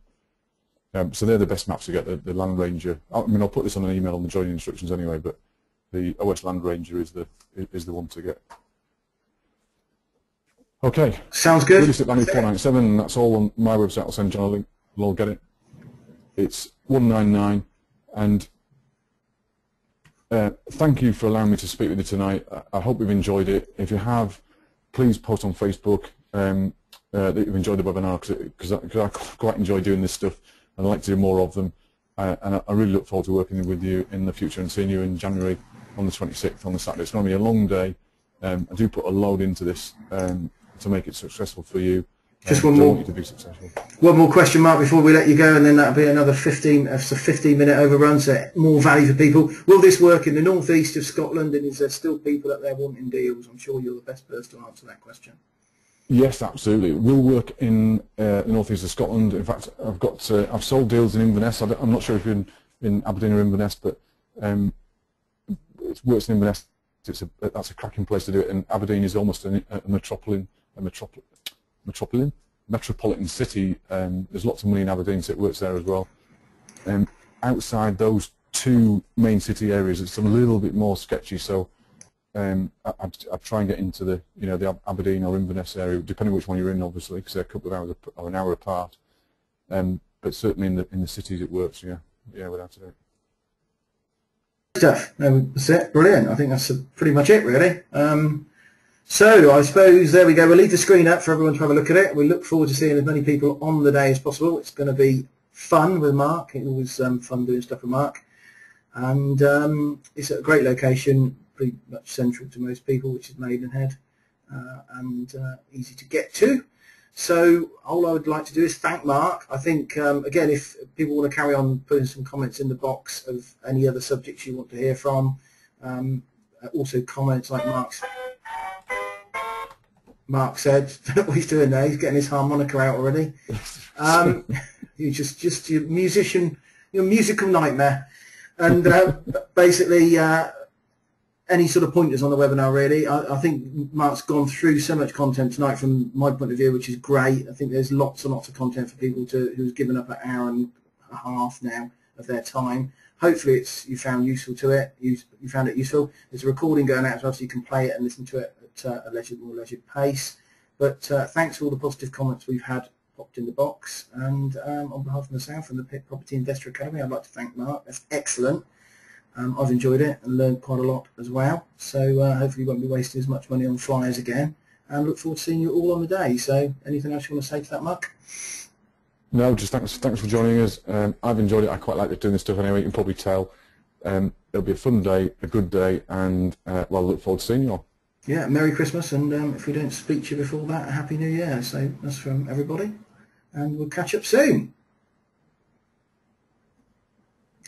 they're the best maps to get. The Land Ranger. I mean, I'll put this on an email on the joining instructions anyway. But the OS Land Ranger is the one to get. Okay. Sounds good. Realistic value 497. That's all on my website. I'll send John a link. We'll all get it. It's 199. And thank you for allowing me to speak with you tonight. I hope you've enjoyed it. If you have, please post on Facebook that you've enjoyed the webinar, because I quite enjoy doing this stuff. I'd like to do more of them, and I really look forward to working with you in the future and seeing you in January on the 26th on the Saturday. It's going to be a long day. I do put a load into this to make it successful for you. Just one more. Want you to be successful. One more question, Mark, before we let you go, and then that'll be another 15-minute overrun, so more value for people. Will this work in the northeast of Scotland, and is there still people up there wanting deals? I'm sure you're the best person to answer that question. Yes, absolutely. It will work in the northeast of Scotland. In fact, I've sold deals in Inverness. I'm not sure if you're in Aberdeen or Inverness, but it works in Inverness. That's a cracking place to do it. And Aberdeen is almost a metropolitan city. There's lots of money in Aberdeen, so it works there as well. Outside those two main city areas, it's a little bit more sketchy. So I'd try and get into the Aberdeen or Inverness area, depending which one you're in, obviously, because they're a couple of hours or an hour apart. But certainly in the cities it works. Yeah, without a doubt. Stuff. No, that's it. Brilliant. I think that's pretty much it, really. So I suppose there we go. We'll leave the screen up for everyone to have a look at it. We look forward to seeing as many people on the day as possible. It's going to be fun with Mark. It's always fun doing stuff with Mark, and it's at a great location, pretty much central to most people, which is Maidenhead, and easy to get to. So all I would like to do is thank Mark. I think, again, if people want to carry on putting some comments in the box of any other subjects you want to hear from, also comments like Mark said, what he's doing there, he's getting his harmonica out already. You're just your musician, your musical nightmare. And basically, any sort of pointers on the webinar, really. I think Mark's gone through so much content tonight from my point of view, which is great. I think there's lots and lots of content for people who's given up an hour and a half now of their time. Hopefully you found useful to it. You found it useful. There's a recording going out as well, so you can play it and listen to it at a more leisured pace. But thanks for all the positive comments we've had popped in the box. And on behalf of myself and the Pitt Property Investor Academy, I'd like to thank Mark. That's excellent. I've enjoyed it and learned quite a lot as well. So hopefully you won't be wasting as much money on flyers again. And look forward to seeing you all on the day. So anything else you want to say to that, Mark? No, just thanks for joining us. I've enjoyed it. I quite like doing this stuff anyway. You can probably tell. It'll be a fun day, a good day, and well, look forward to seeing you all. Yeah, Merry Christmas, and if we don't speak to you before that, a Happy New Year. So that's from everybody, and we'll catch up soon.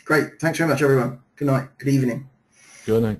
Great. Thanks very much, everyone. Good night. Good evening. Good night.